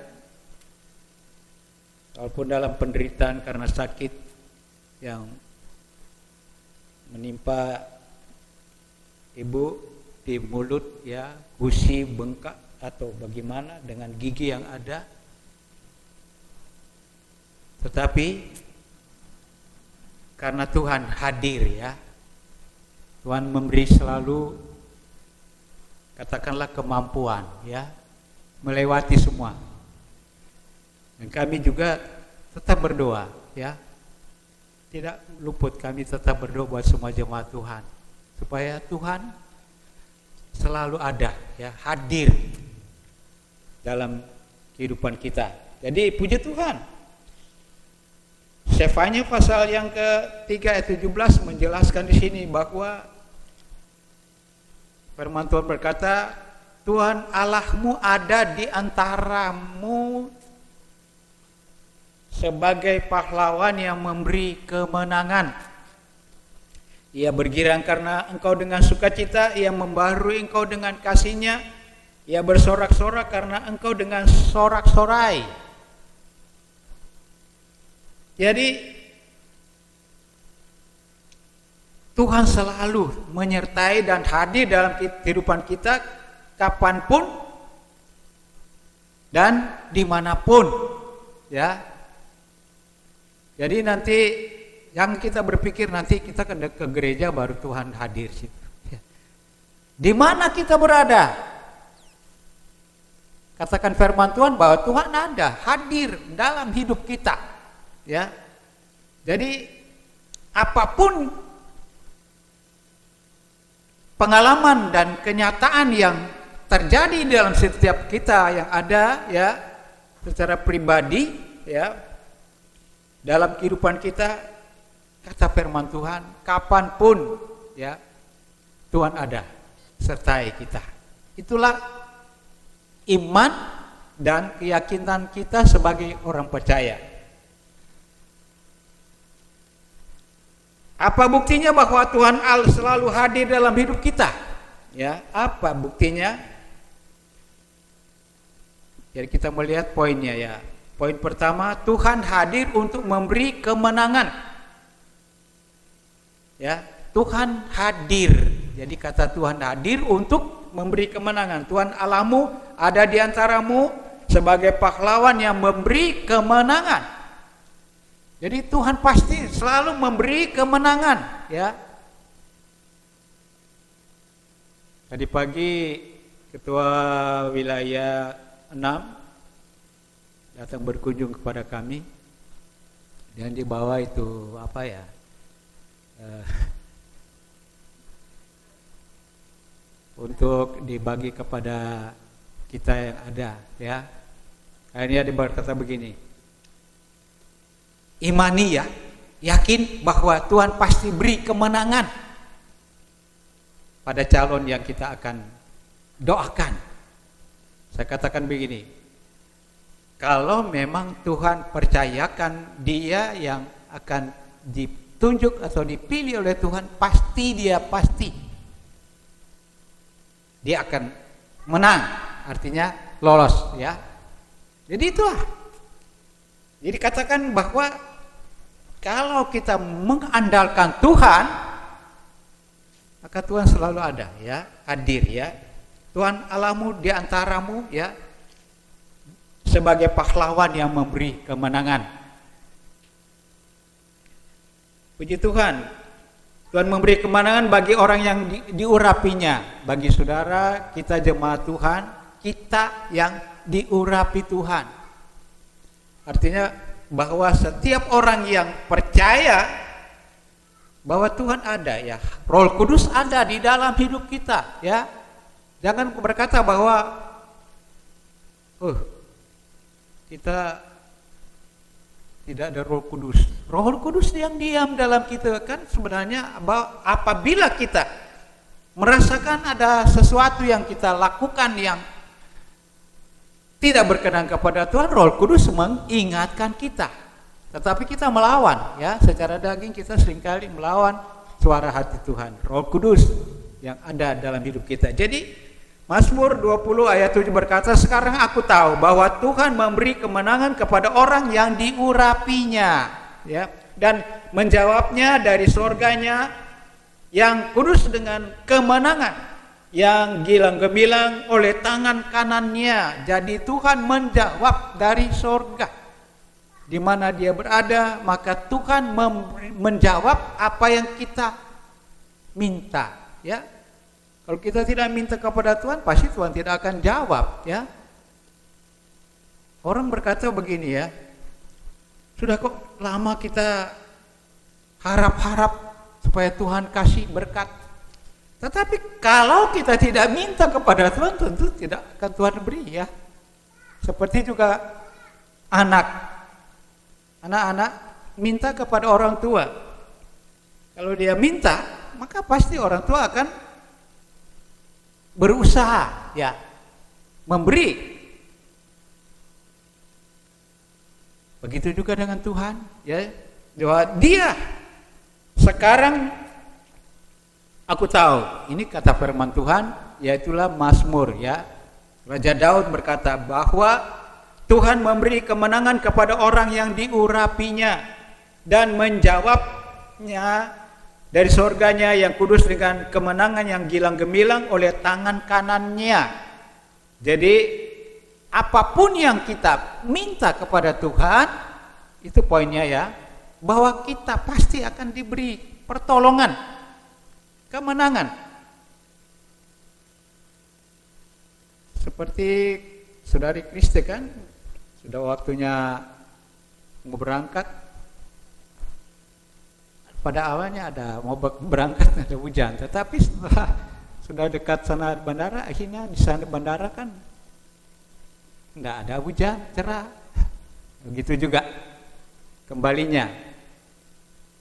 Walaupun dalam penderitaan karena sakit yang menimpa ibu di mulut ya, gusi bengkak atau bagaimana dengan gigi yang ada, tetapi karena Tuhan hadir ya, Tuhan memberi selalu katakanlah kemampuan ya melewati semua, dan kami juga tetap berdoa ya. Tidak luput kami tetap berdoa buat semua jemaat Tuhan supaya Tuhan selalu ada ya, hadir dalam kehidupan kita. Jadi puji Tuhan. Sefanya pasal yang ke-3 ayat 17 menjelaskan di sini bahwa firman Tuhan berkata, Tuhan Allahmu ada di antaramu sebagai pahlawan yang memberi kemenangan. Ia bergirang karena engkau dengan sukacita, ia membaharui engkau dengan kasih-Nya, ia bersorak-sorak karena engkau dengan sorak-sorai. Jadi Tuhan selalu menyertai dan hadir dalam kehidupan kita kapanpun dan dimanapun ya. Jadi nanti yang kita berpikir nanti kita ke gereja baru Tuhan hadir situ. Ya. Di mana kita berada? Katakan firman Tuhan bahwa Tuhan ada, hadir dalam hidup kita. Ya. Jadi apapun pengalaman dan kenyataan yang terjadi dalam setiap kita yang ada ya secara pribadi ya, dalam kehidupan kita, kata firman Tuhan, kapanpun ya Tuhan ada sertai kita. Itulah iman dan keyakinan kita sebagai orang percaya. Apa buktinya bahwa Tuhan Allah selalu hadir dalam hidup kita? Ya, apa buktinya? Jadi kita melihat poinnya ya. Poin pertama, Tuhan hadir untuk memberi kemenangan. Ya, Tuhan hadir. Jadi kata Tuhan hadir untuk memberi kemenangan. Tuhan Allahmu ada di antaramu sebagai pahlawan yang memberi kemenangan. Jadi Tuhan pasti selalu memberi kemenangan, ya. Tadi pagi Ketua Wilayah 6 datang berkunjung kepada kami dan dibawa itu apa ya? Untuk dibagi kepada kita yang ada, ya. Akhirnya dia berkata begini, imani ya, yakin bahwa Tuhan pasti beri kemenangan pada calon yang kita akan doakan. Saya katakan begini, kalau memang Tuhan percayakan dia yang akan ditunjuk atau dipilih oleh Tuhan, pasti dia akan menang, artinya lolos, ya. Jadi itulah. Jadi katakan bahwa kalau kita mengandalkan Tuhan, maka Tuhan selalu ada, ya, hadir, ya. Tuhan Allahmu di antaramu, ya, sebagai pahlawan yang memberi kemenangan. Puji Tuhan, Tuhan memberi kemenangan bagi orang yang diurapinya. Bagi saudara, kita jemaat Tuhan, kita yang diurapi Tuhan. Artinya bahwa setiap orang yang percaya bahwa Tuhan ada, ya, Roh Kudus ada di dalam hidup kita, ya. Jangan berkata bahwa kita tidak ada Roh Kudus. Roh Kudus yang diam dalam kita, kan sebenarnya apabila kita merasakan ada sesuatu yang kita lakukan yang tidak berkenan kepada Tuhan, Roh Kudus mengingatkan kita. Tetapi kita melawan, ya, secara daging kita seringkali melawan suara hati Tuhan, Roh Kudus yang ada dalam hidup kita. Jadi Mazmur 20 ayat 7 berkata, sekarang aku tahu bahwa Tuhan memberi kemenangan kepada orang yang diurapinya, ya, dan menjawabnya dari surganya yang kudus dengan kemenangan, yang gilang gemilang oleh tangan kanannya. Jadi Tuhan menjawab dari surga, di mana dia berada, maka Tuhan menjawab apa yang kita minta, ya. Kalau kita tidak minta kepada Tuhan, pasti Tuhan tidak akan jawab, ya. Orang berkata begini, ya, sudah kok lama kita harap-harap supaya Tuhan kasih berkat. Tetapi kalau kita tidak minta kepada Tuhan, tentu tidak akan Tuhan beri, ya. Seperti juga anak-anak minta kepada orang tua. Kalau dia minta, maka pasti orang tua akan berusaha, ya, memberi. Begitu juga dengan Tuhan, ya. Bahwa dia sekarang aku tahu, ini kata firman Tuhan, yaitulah Mazmur, ya. Raja Daud berkata bahwa Tuhan memberi kemenangan kepada orang yang diurapinya dan menjawabnya dari surganya yang kudus dengan kemenangan yang gilang gemilang oleh tangan kanannya. Jadi apapun yang kita minta kepada Tuhan, itu poinnya, ya, bahwa kita pasti akan diberi pertolongan, kemenangan. Seperti saudari Kristi, kan sudah waktunya mau berangkat. Pada awalnya ada mau berangkat ada hujan, tetapi setelah sudah dekat sana bandara, akhirnya di sana bandara kan enggak ada hujan, cerah. Begitu juga kembalinya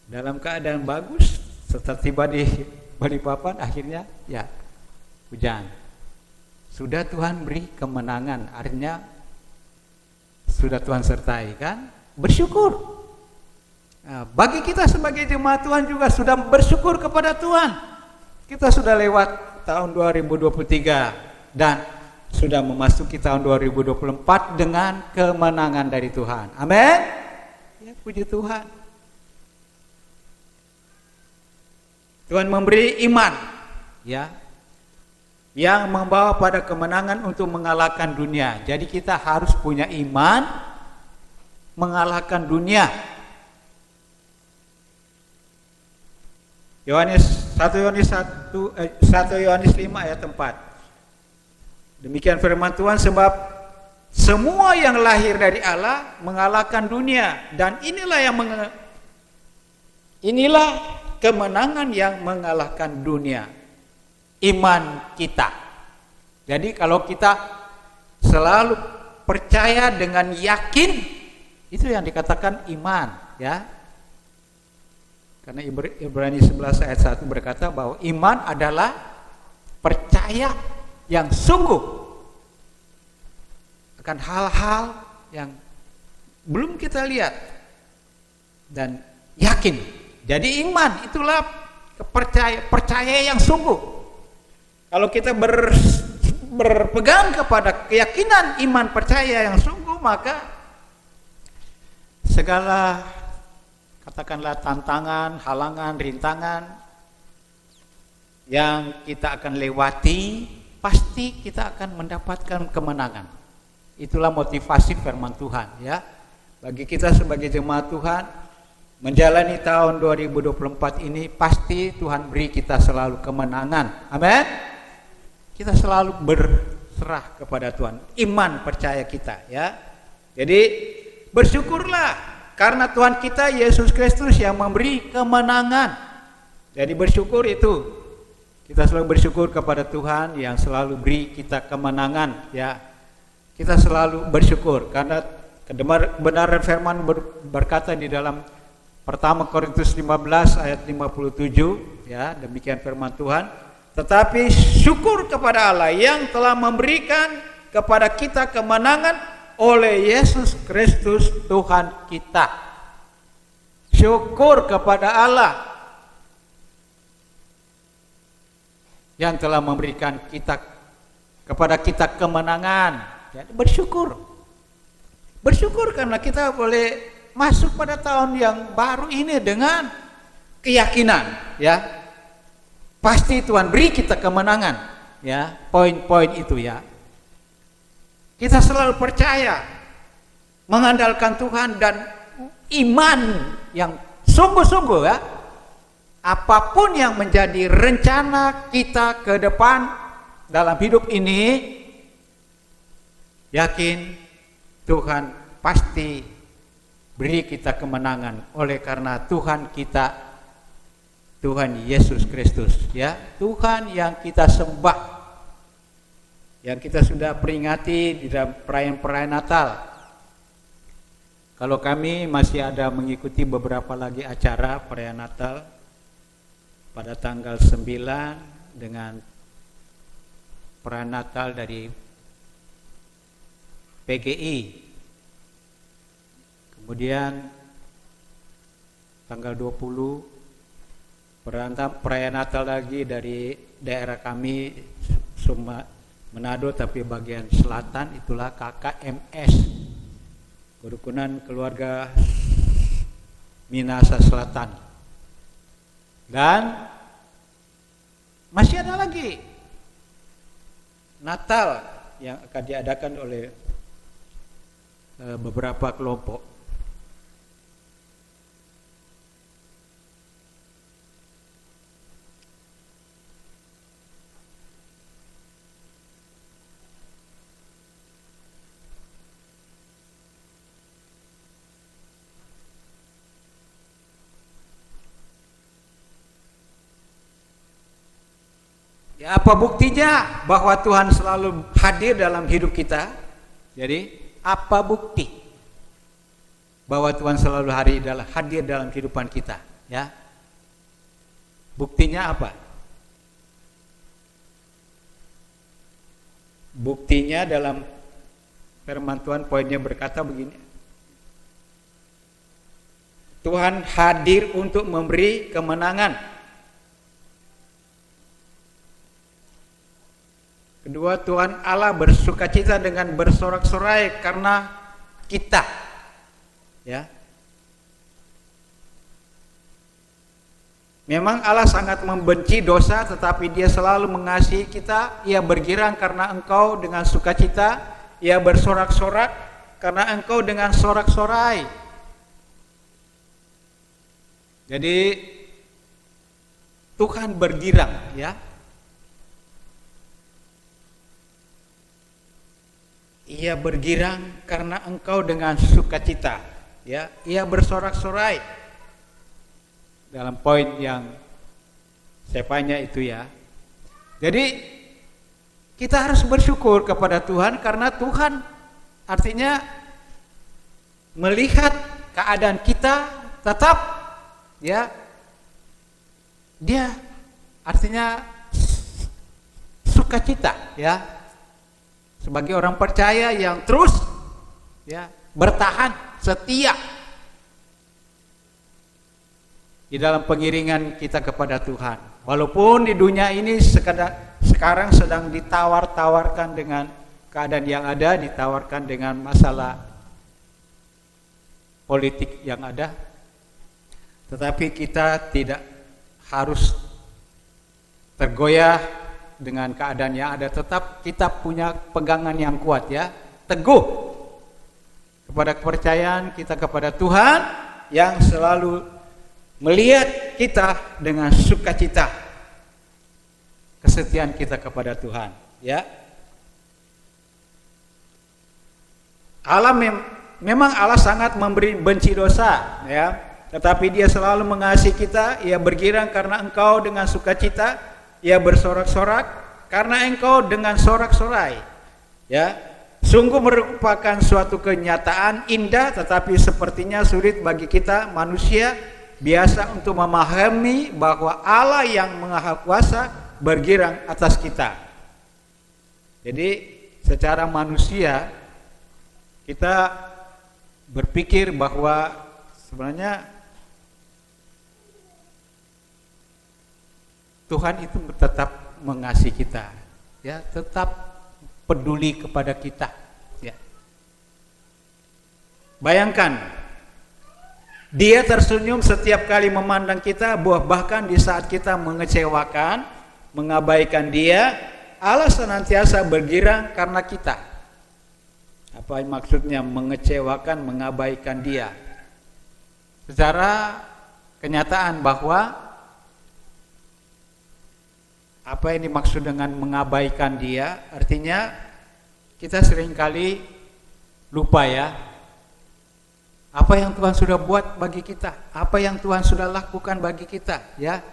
dalam keadaan bagus, setelah tiba di Balikpapan akhirnya ya hujan. Sudah Tuhan beri kemenangan, artinya sudah Tuhan sertai, kan? Bersyukur. Nah, bagi kita sebagai jemaat Tuhan juga sudah bersyukur kepada Tuhan. Kita sudah lewat tahun 2023 dan sudah memasuki tahun 2024 dengan kemenangan dari Tuhan. Amin. Ya, puji Tuhan. Tuhan memberi iman, ya. yang membawa pada kemenangan untuk mengalahkan dunia. Jadi kita harus punya iman mengalahkan dunia. Yohanes 1 Yohanes 5 ayat 4. Demikian firman Tuhan, sebab semua yang lahir dari Allah mengalahkan dunia, dan inilah kemenangan yang mengalahkan dunia. Iman kita. Jadi kalau kita selalu percaya dengan yakin, itu yang dikatakan iman, ya. Karena Ibrani 11 ayat 1 berkata bahwa iman adalah percaya yang sungguh akan hal-hal yang belum kita lihat dan yakin. Jadi iman itulah percaya yang sungguh. Kalau kita berpegang kepada keyakinan iman percaya yang sungguh, maka segala katakanlah tantangan, halangan, rintangan yang kita akan lewati, pasti kita akan mendapatkan kemenangan. Itulah motivasi firman Tuhan, ya. Bagi kita sebagai jemaat Tuhan, menjalani tahun 2024 ini pasti Tuhan beri kita selalu kemenangan. Amin. Kita selalu berserah kepada Tuhan. Iman percaya kita, ya. Jadi bersyukurlah karena Tuhan kita Yesus Kristus yang memberi kemenangan. Jadi bersyukur itu. Kita selalu bersyukur kepada Tuhan yang selalu beri kita kemenangan, ya. Kita selalu bersyukur karena kebenaran firman berkata di dalam pertama Korintus 15 ayat 57, ya, demikian firman Tuhan. Tetapi syukur kepada Allah yang telah memberikan kepada kita kemenangan oleh Yesus Kristus Tuhan kita. Syukur kepada Allah yang telah memberikan kepada kita kemenangan. Jadi bersyukur. Bersyukur karena kita boleh masuk pada tahun yang baru ini dengan keyakinan, ya. Pasti Tuhan beri kita kemenangan, ya. Poin-poin itu, ya. Kita selalu percaya, mengandalkan Tuhan dan iman yang sungguh-sungguh, ya. Apapun yang menjadi rencana kita ke depan dalam hidup ini, yakin Tuhan pasti beri kita kemenangan oleh karena Tuhan kita, Tuhan Yesus Kristus, ya. Tuhan yang kita sembah, yang kita sudah peringati di dalam perayaan Natal. Kalau kami masih ada mengikuti beberapa lagi acara perayaan Natal pada tanggal 9 dengan perayaan Natal dari PGI. Kemudian tanggal 20 perayaan Natal lagi dari daerah kami Manado tapi bagian selatan, itulah KKMS, Kerukunan Keluarga Minasa Selatan. Dan masih ada lagi Natal yang akan diadakan oleh beberapa kelompok. Ya, apa buktinya bahwa Tuhan selalu hadir dalam hidup kita? Jadi, apa bukti bahwa Tuhan selalu hadir dalam kehidupan kita? Ya, buktinya apa? Buktinya dalam firman Tuhan, poinnya berkata begini: Tuhan hadir untuk memberi kemenangan. Kedua, Tuhan Allah bersukacita dengan bersorak-sorai karena kita, ya. Memang Allah sangat membenci dosa, tetapi Dia selalu mengasihi kita. Ia bergirang karena engkau dengan sukacita. Ia bersorak-sorak karena engkau dengan sorak-sorai. Jadi Tuhan bergirang, ya. Ia bergirang karena engkau dengan sukacita, ya. Ia bersorak-sorai. Dalam poin yang saya tanya itu, ya. Jadi kita harus bersyukur kepada Tuhan karena Tuhan artinya melihat keadaan kita tetap, ya, Dia artinya sukacita, ya. Sebagai orang percaya yang terus, ya, bertahan setia di dalam pengiringan kita kepada Tuhan. Walaupun di dunia ini sekarang sedang ditawar-tawarkan dengan keadaan yang ada, ditawarkan dengan masalah politik yang ada, tetapi kita tidak harus tergoyah dengan keadaan yang ada. Tetap kita punya pegangan yang kuat, ya, teguh kepada kepercayaan kita kepada Tuhan yang selalu melihat kita dengan sukacita, kesetiaan kita kepada Tuhan, ya. Memang Allah sangat benci dosa, ya, tetapi Dia selalu mengasihi kita. Ia bergirang karena engkau dengan sukacita. Ia bersorak-sorak karena engkau dengan sorak-sorai, ya. Sungguh merupakan suatu kenyataan indah, tetapi sepertinya sulit bagi kita manusia biasa untuk memahami bahwa Allah yang Maha Kuasa bergirang atas kita. Jadi secara manusia kita berpikir bahwa sebenarnya Tuhan itu tetap mengasihi kita, ya, tetap peduli kepada kita, ya. Bayangkan, Dia tersenyum setiap kali memandang kita, bahkan di saat kita mengecewakan, mengabaikan Dia, Allah senantiasa bergirang karena kita. Apa maksudnya mengecewakan, mengabaikan Dia? Secara kenyataan bahwa apa yang dimaksud dengan mengabaikan Dia, artinya kita seringkali lupa, ya, apa yang Tuhan sudah buat bagi kita, apa yang Tuhan sudah lakukan bagi kita, ya.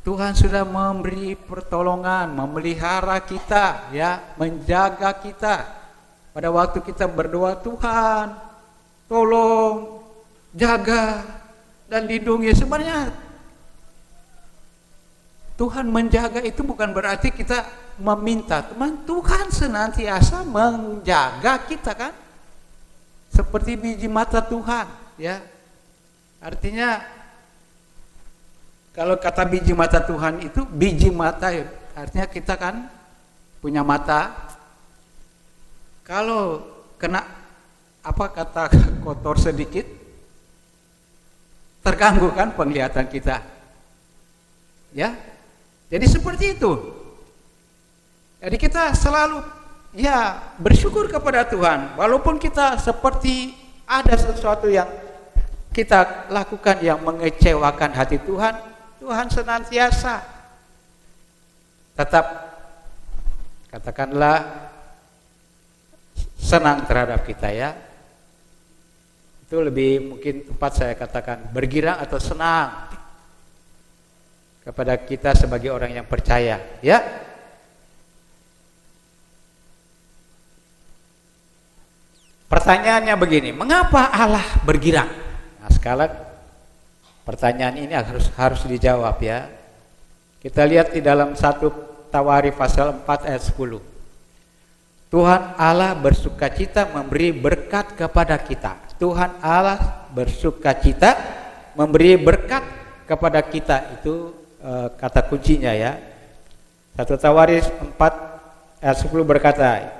Tuhan sudah memberi pertolongan, memelihara kita, ya, menjaga kita. Pada waktu kita berdoa, Tuhan, tolong, jaga, dan lindungi. Sebenarnya Tuhan menjaga itu bukan berarti kita meminta, teman. Tuhan senantiasa menjaga kita, kan? Seperti biji mata Tuhan, ya. Artinya kalau kata biji mata Tuhan itu biji mata, ya, artinya kita kan punya mata. Kalau kena kotor sedikit, terganggu kan penglihatan kita, ya. Jadi seperti itu. Jadi kita selalu, ya, bersyukur kepada Tuhan, walaupun kita seperti ada sesuatu yang kita lakukan yang mengecewakan hati Tuhan. Tuhan senantiasa tetap, katakanlah, senang terhadap kita, ya. Itu lebih mungkin tepat saya katakan bergirang atau senang kepada kita sebagai orang yang percaya, ya. Pertanyaannya begini, mengapa Allah bergirang? Nah, sekarang pertanyaan ini harus dijawab, ya. Kita lihat di dalam 1 Tawarikh pasal 4 ayat 10. Tuhan Allah bersukacita memberi berkat kepada kita. Tuhan Allah bersukacita memberi berkat kepada kita. Itu kata kuncinya, ya. 1 Tawarikh 4 ayat 10 berkata,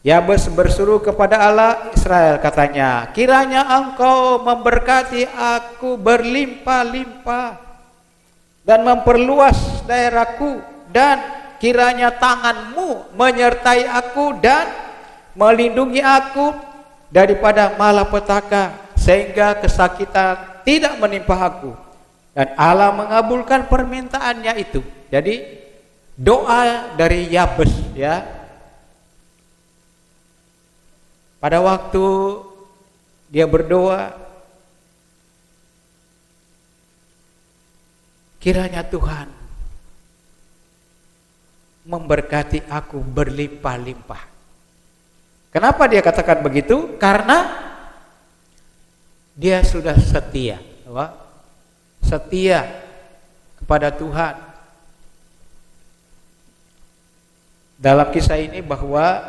Yabes berseru kepada Allah Israel, katanya, kiranya engkau memberkati aku berlimpah-limpah dan memperluas daerahku, dan kiranya tanganmu menyertai aku dan melindungi aku daripada malapetaka, sehingga kesakitan tidak menimpa aku. Dan Allah mengabulkan permintaannya itu. Jadi doa dari Yabes, ya. Pada waktu dia berdoa, kiranya Tuhan memberkati aku berlimpah-limpah. Kenapa dia katakan begitu? Karena dia sudah setia, setia kepada Tuhan. Dalam kisah ini bahwa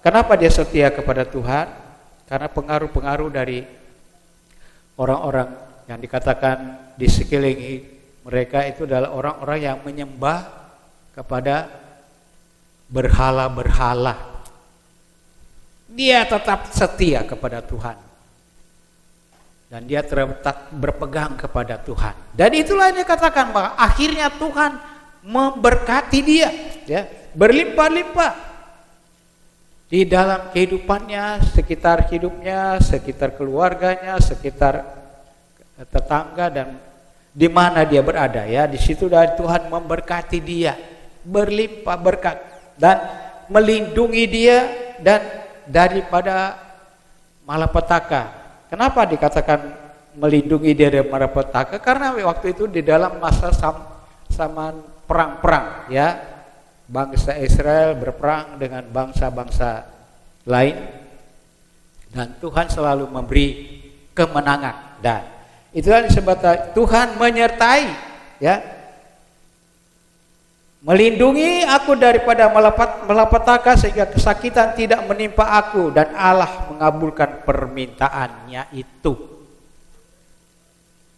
kenapa dia setia kepada Tuhan? Karena pengaruh-pengaruh dari orang-orang yang dikatakan di sekeliling mereka itu adalah orang-orang yang menyembah kepada berhala-berhala. Dia tetap setia kepada Tuhan. Dan dia tetap berpegang kepada Tuhan. Dan itulah yang dikatakan bahwa akhirnya Tuhan memberkati dia, ya, berlimpah-limpah di dalam kehidupannya, sekitar hidupnya, sekitar keluarganya, sekitar tetangga, dan di mana dia berada, ya, di situ dari Tuhan memberkati dia, berlimpah berkat dan melindungi dia dan daripada malapetaka. Kenapa dikatakan melindungi dia dari malapetaka? Karena waktu itu di dalam masa zaman perang-perang, ya, bangsa Israel berperang dengan bangsa-bangsa lain, dan Tuhan selalu memberi kemenangan. Dan itulah disebut Tuhan menyertai, ya, melindungi aku daripada malapetaka sehingga kesakitan tidak menimpa aku, dan Allah mengabulkan permintaannya itu.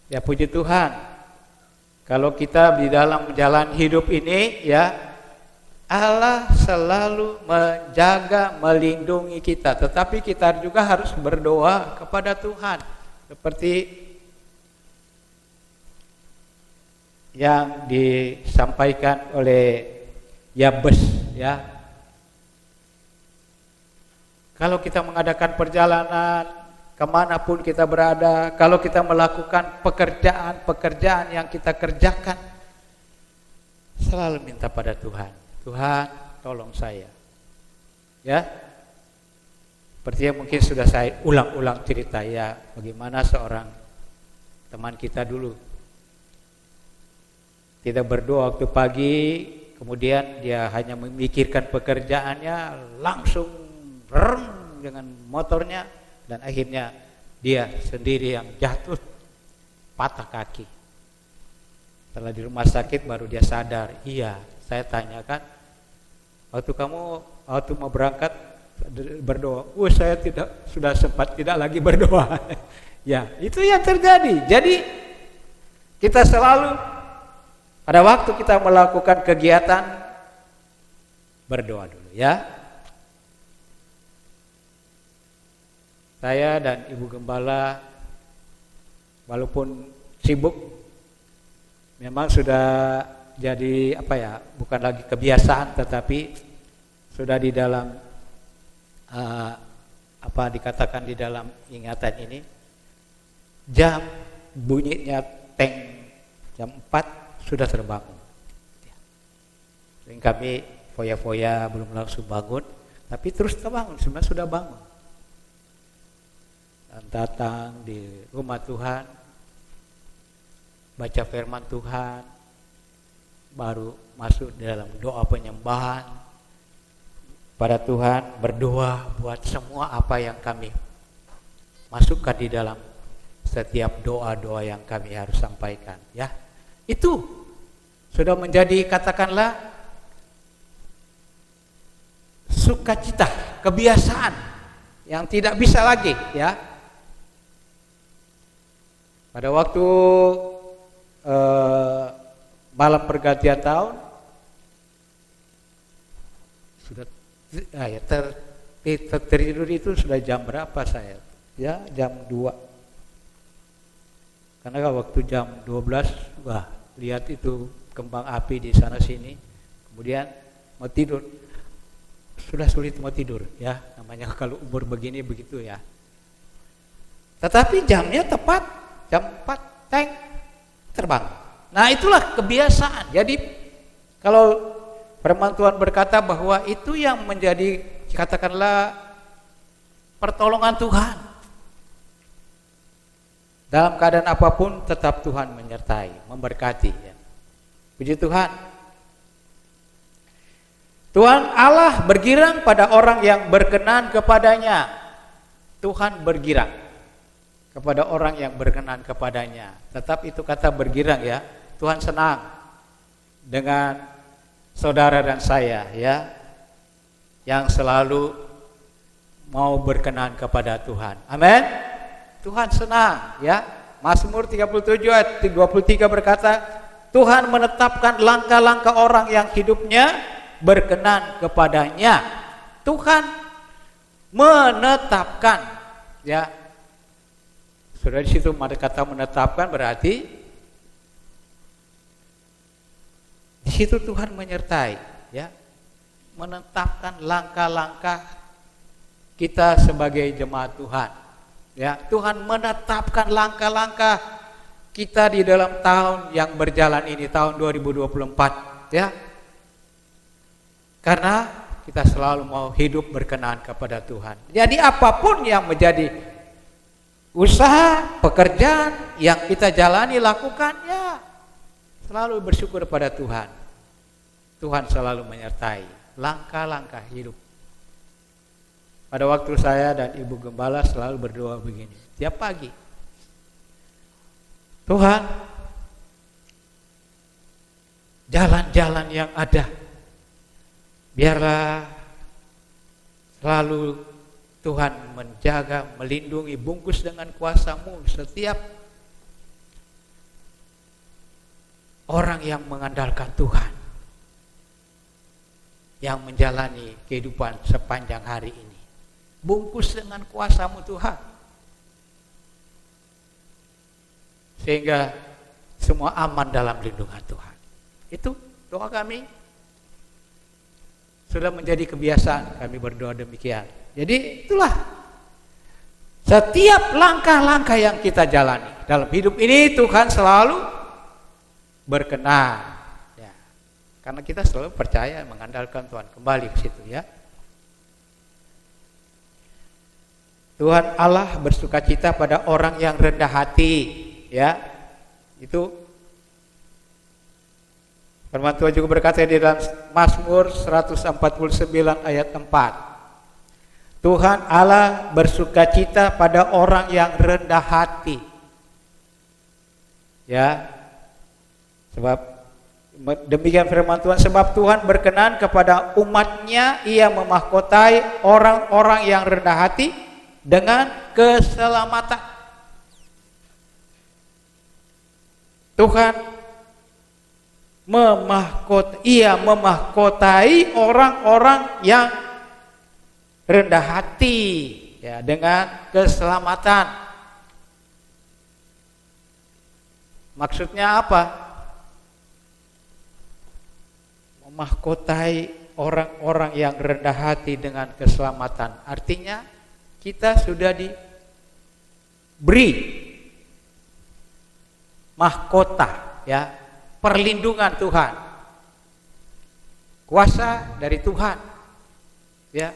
Ya, puji Tuhan. Kalau kita di dalam jalan hidup ini, ya, Allah selalu menjaga, melindungi kita, tetapi kita juga harus berdoa kepada Tuhan seperti yang disampaikan oleh Yabes, ya. Kalau kita mengadakan perjalanan kemanapun kita berada, kalau kita melakukan pekerjaan yang kita kerjakan, selalu minta pada Tuhan, Tuhan tolong saya, ya. Seperti yang mungkin sudah saya ulang-ulang cerita, ya, bagaimana seorang teman kita dulu tidak berdoa waktu pagi, kemudian dia hanya memikirkan pekerjaannya, langsung dengan motornya, dan akhirnya dia sendiri yang jatuh, patah kaki. Setelah di rumah sakit baru dia sadar. Iya, saya tanyakan, waktu mau berangkat berdoa, saya sudah sempat tidak lagi berdoa. Ya, itu yang terjadi. Jadi kita selalu pada waktu kita melakukan kegiatan, berdoa dulu, ya. Saya dan Ibu Gembala walaupun sibuk, memang sudah jadi bukan lagi kebiasaan, tetapi sudah di dalam dikatakan di dalam ingatan ini, jam bunyinya teng jam 4 sudah terbangun. Sering kami foya-foya belum langsung bangun, tapi terus terbangun, sebenarnya sudah bangun. Dan datang di rumah Tuhan, baca firman Tuhan, baru masuk di dalam doa penyembahan pada Tuhan, berdoa buat semua apa yang kami masukkan di dalam setiap doa-doa yang kami harus sampaikan, ya. Itu sudah menjadi, katakanlah, sukacita, kebiasaan yang tidak bisa lagi, ya. Pada waktu malam pergantian tahun sudah tertidur itu sudah jam berapa saya? Ya, jam 2. Karena waktu jam 12, lihat itu kembang api di sana sini, kemudian mau tidur, sudah sulit mau tidur ya, namanya kalau umur begini begitu ya. Tetapi jamnya tepat, jam 4 tank terbang. Nah itulah kebiasaan. Jadi kalau firman Tuhan berkata bahwa itu yang menjadi katakanlah pertolongan Tuhan. Dalam keadaan apapun tetap Tuhan menyertai, memberkati ya. Puji Tuhan. Tuhan Allah bergirang pada orang yang berkenan kepadanya. Tuhan bergirang kepada orang yang berkenan kepadanya. Tetap itu kata bergirang ya. Tuhan senang dengan saudara dan saya ya, yang selalu mau berkenan kepada Tuhan. Amin. Tuhan senang ya. Mazmur 37 ayat 23 berkata, Tuhan menetapkan langkah-langkah orang yang hidupnya berkenan kepadanya. Tuhan menetapkan ya. Sudah di situ kata menetapkan berarti di situ Tuhan menyertai ya. Menetapkan langkah-langkah kita sebagai jemaat Tuhan. Ya, Tuhan menetapkan langkah-langkah kita di dalam tahun yang berjalan ini, tahun 2024 ya. Karena kita selalu mau hidup berkenan kepada Tuhan. Jadi apapun yang menjadi usaha, pekerjaan yang kita jalani, lakukan ya, selalu bersyukur pada Tuhan. Tuhan selalu menyertai langkah-langkah hidup. Pada waktu saya dan Ibu Gembala selalu berdoa begini, tiap pagi. Tuhan, jalan-jalan yang ada, biarlah selalu Tuhan menjaga, melindungi, bungkus dengan kuasa-Mu setiap orang yang mengandalkan Tuhan, yang menjalani kehidupan sepanjang hari ini. Bungkus dengan kuasa-Mu Tuhan, sehingga semua aman dalam lindungan Tuhan. Itu doa kami, sudah menjadi kebiasaan kami berdoa demikian. Jadi itulah setiap langkah-langkah yang kita jalani dalam hidup ini, Tuhan selalu berkenan ya. Karena kita selalu percaya mengandalkan Tuhan. Kembali ke situ ya. Tuhan Allah bersukacita pada orang yang rendah hati ya. Itu firman Tuhan juga berkata di dalam Mazmur 149 ayat 4. Tuhan Allah bersukacita pada orang yang rendah hati. Ya. Sebab demikian firman Tuhan, sebab Tuhan berkenan kepada umat-Nya, Ia memahkotai orang-orang yang rendah hati dengan keselamatan. Tuhan Ia memahkotai orang-orang yang rendah hati ya, dengan keselamatan. Maksudnya apa? Memahkotai orang-orang yang rendah hati dengan keselamatan. Artinya kita sudah diberi mahkota ya, perlindungan Tuhan, kuasa dari Tuhan ya,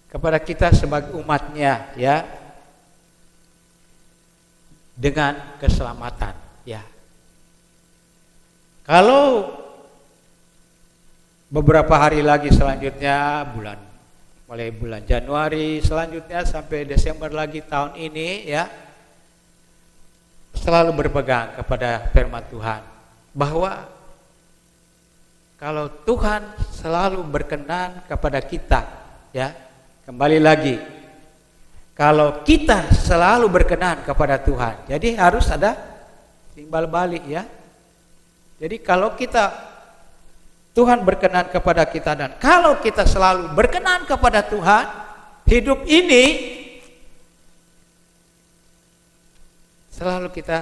kepada kita sebagai umat-Nya ya, dengan keselamatan ya. Kalau beberapa hari lagi selanjutnya, mulai bulan Januari selanjutnya sampai Desember lagi tahun ini ya, selalu berpegang kepada firman Tuhan bahwa kalau Tuhan selalu berkenan kepada kita ya, kembali lagi, kalau kita selalu berkenan kepada Tuhan, jadi harus ada timbal balik ya. Jadi kalau Tuhan berkenan kepada kita, dan kalau kita selalu berkenan kepada Tuhan, hidup ini Selalu kita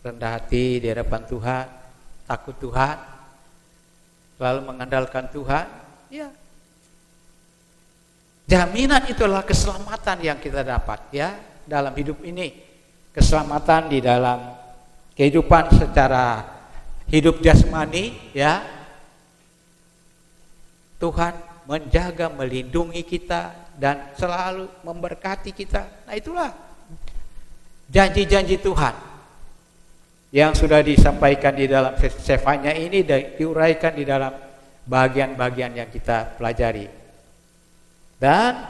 rendah hati di hadapan Tuhan, takut Tuhan, selalu mengandalkan Tuhan. Ya, jaminan itulah keselamatan yang kita dapat ya dalam hidup ini. Keselamatan di dalam kehidupan secara hidup jasmani ya. Tuhan menjaga, melindungi kita dan selalu memberkati kita. Nah, itulah janji-janji Tuhan yang sudah disampaikan di dalam Sefanya ini dan diuraikan di dalam bagian-bagian yang kita pelajari. Dan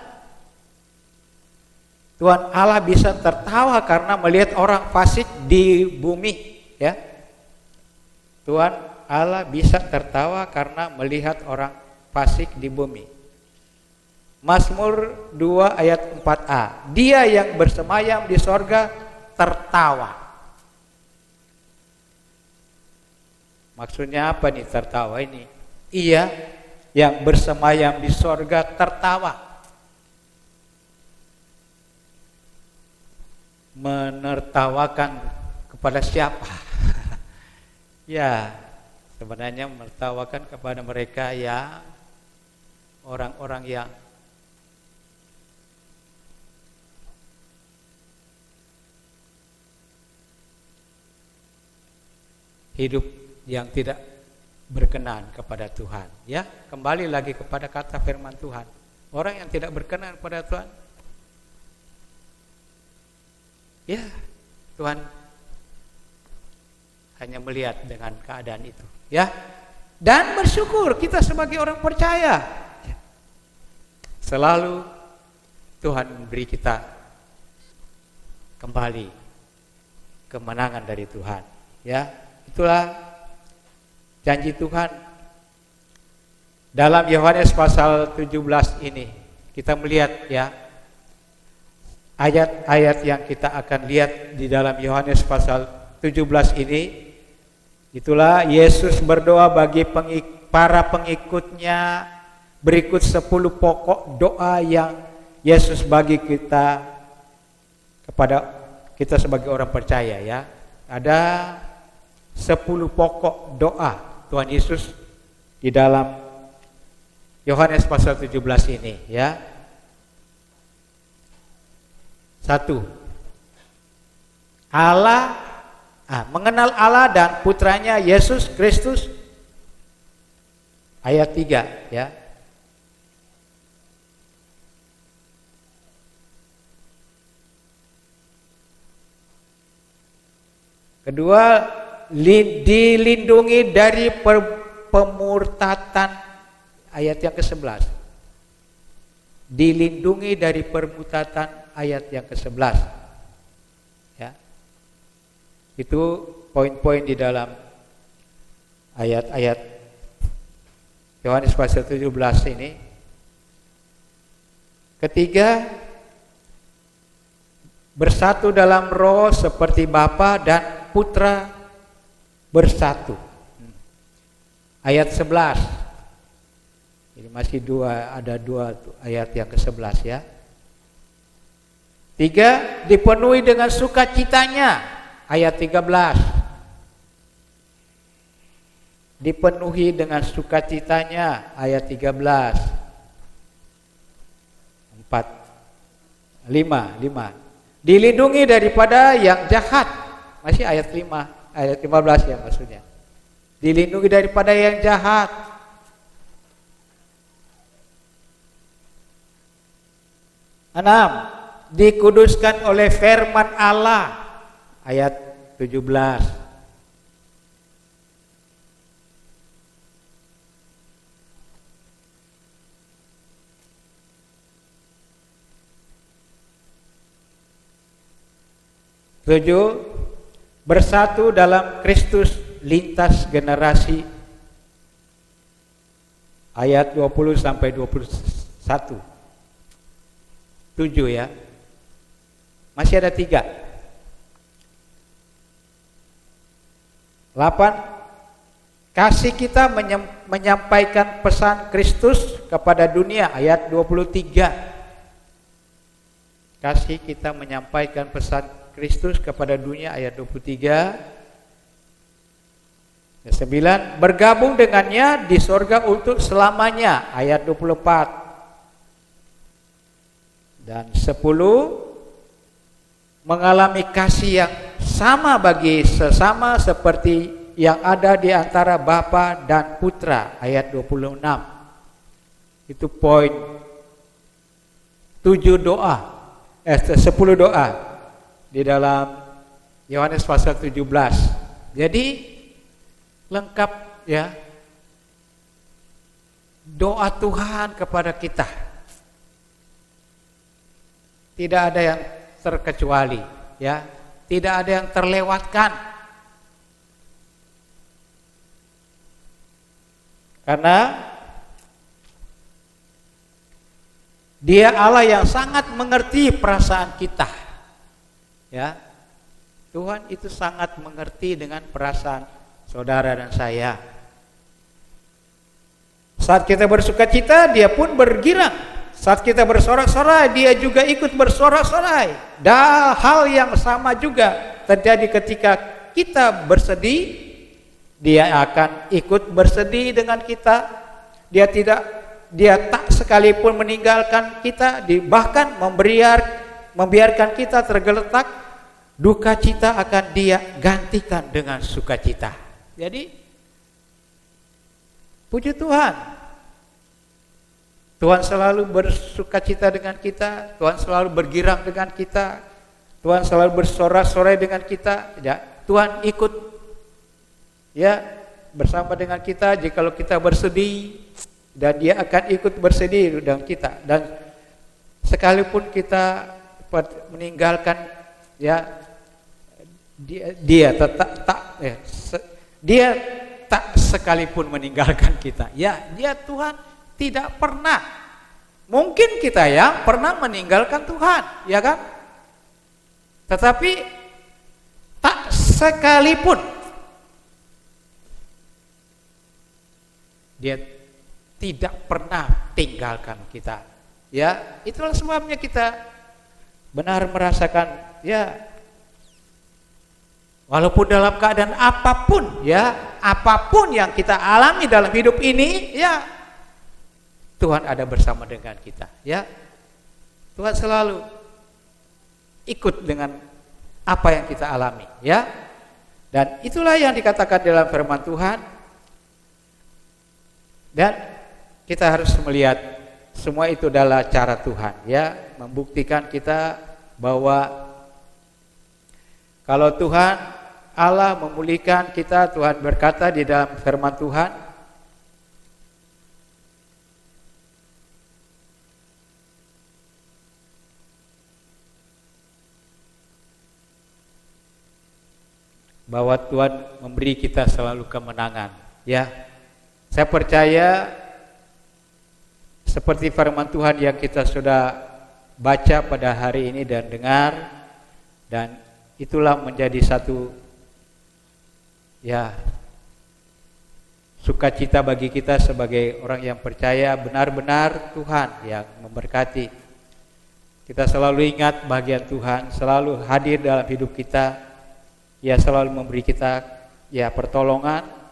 Tuhan Allah bisa tertawa karena melihat orang fasik di bumi ya. Tuhan Allah bisa tertawa karena melihat orang fasik di bumi. Mazmur 2 ayat 4a. Dia yang bersemayam di sorga tertawa. Maksudnya apa nih tertawa ini? Ia yang bersemayam di sorga tertawa. Menertawakan kepada siapa? Ya, sebenarnya menertawakan kepada mereka yang orang-orang yang hidup yang tidak berkenan kepada Tuhan. Ya, kembali lagi kepada kata firman Tuhan. Orang yang tidak berkenan kepada Tuhan, ya Tuhan hanya melihat dengan keadaan itu. Ya, dan bersyukur kita sebagai orang percaya. Selalu Tuhan memberi kita kembali kemenangan dari Tuhan. Ya, itulah janji Tuhan. Dalam Yohanes pasal 17 ini kita melihat ya ayat-ayat yang kita akan lihat di dalam Yohanes pasal 17 ini. Itulah Yesus berdoa bagi para pengikutnya. Berikut 10 pokok doa yang Yesus bagi kita kepada kita sebagai orang percaya ya. Ada 10 pokok doa Tuhan Yesus di dalam Yohanes pasal 17 ini ya. 1. Mengenal Allah dan putranya Yesus Kristus. Ayat 3 ya. Kedua, dilindungi dari pemurtatan. Ayat yang ke-11. Dilindungi dari permutatan. Ayat yang ke-11. Ya. Itu poin-poin di dalam ayat-ayat Yohanes pasal 17 ini. Ketiga, bersatu dalam roh seperti Bapa dan Putra bersatu. Ayat 11. Ini masih ada dua ayat yang ke-11 ya. 3. Dipenuhi dengan sukacitanya. Ayat 13. Dipenuhi dengan sukacitanya. Ayat 13. 5. Dilindungi daripada yang jahat. Masih ayat 5, ayat 15 ya maksudnya. Dilindungi daripada yang jahat. 6. Dikuduskan oleh firman Allah. Ayat 17. 7. Bersatu dalam Kristus lintas generasi. Ayat 20 sampai 21. 7 ya. Masih ada 3. 8. Kasih kita menyampaikan pesan Kristus kepada dunia. Ayat 23. Kasih kita menyampaikan pesan Kristus kepada dunia ayat 23. Ayat 9, bergabung dengannya di sorga untuk selamanya ayat 24. Dan 10, mengalami kasih yang sama bagi sesama seperti yang ada di antara Bapa dan Putra ayat 26. Itu poin 10 doa di dalam Yohanes pasal 17. Jadi lengkap ya doa Tuhan kepada kita. Tidak ada yang terkecuali, ya, tidak ada yang terlewatkan. Karena Dia Allah yang sangat mengerti perasaan kita. Ya. Tuhan itu sangat mengerti dengan perasaan saudara dan saya. Saat kita bersukacita, Dia pun bergirang. Saat kita bersorak-sorai, Dia juga ikut bersorak-sorai. Dan hal yang sama juga terjadi ketika kita bersedih, Dia akan ikut bersedih dengan kita. Dia tak sekalipun meninggalkan kita, bahkan membiarkan kita tergeletak. Duka cita akan Dia gantikan dengan sukacita. Jadi puji Tuhan. Tuhan selalu bersukacita dengan kita, Tuhan selalu bergirang dengan kita, Tuhan selalu bersorak-sorai dengan kita. Ya, Tuhan ikut ya bersama dengan kita jikalau kita bersedih, dan Dia akan ikut bersedih dengan kita. Dan sekalipun kita meninggalkan ya Dia tak sekalipun meninggalkan kita. Ya, Dia Tuhan tidak pernah. Mungkin kita yang pernah meninggalkan Tuhan, ya kan? Tetapi tak sekalipun Dia tidak pernah tinggalkan kita. Ya, itulah sebabnya kita benar merasakan ya, walaupun dalam keadaan apapun ya, apapun yang kita alami dalam hidup ini, ya Tuhan ada bersama dengan kita, ya. Tuhan selalu ikut dengan apa yang kita alami, ya. Dan itulah yang dikatakan dalam firman Tuhan. Dan kita harus melihat semua itu adalah cara Tuhan, ya, membuktikan kita bahwa kalau Tuhan Allah memulihkan kita, Tuhan berkata di dalam firman Tuhan, bahwa Tuhan memberi kita selalu kemenangan, ya. Saya percaya seperti firman Tuhan yang kita sudah baca pada hari ini dan dengar, dan itulah menjadi satu ya sukacita bagi kita sebagai orang yang percaya. Benar-benar Tuhan yang memberkati. Kita selalu ingat bagian Tuhan, selalu hadir dalam hidup kita. Dia selalu memberi kita ya pertolongan,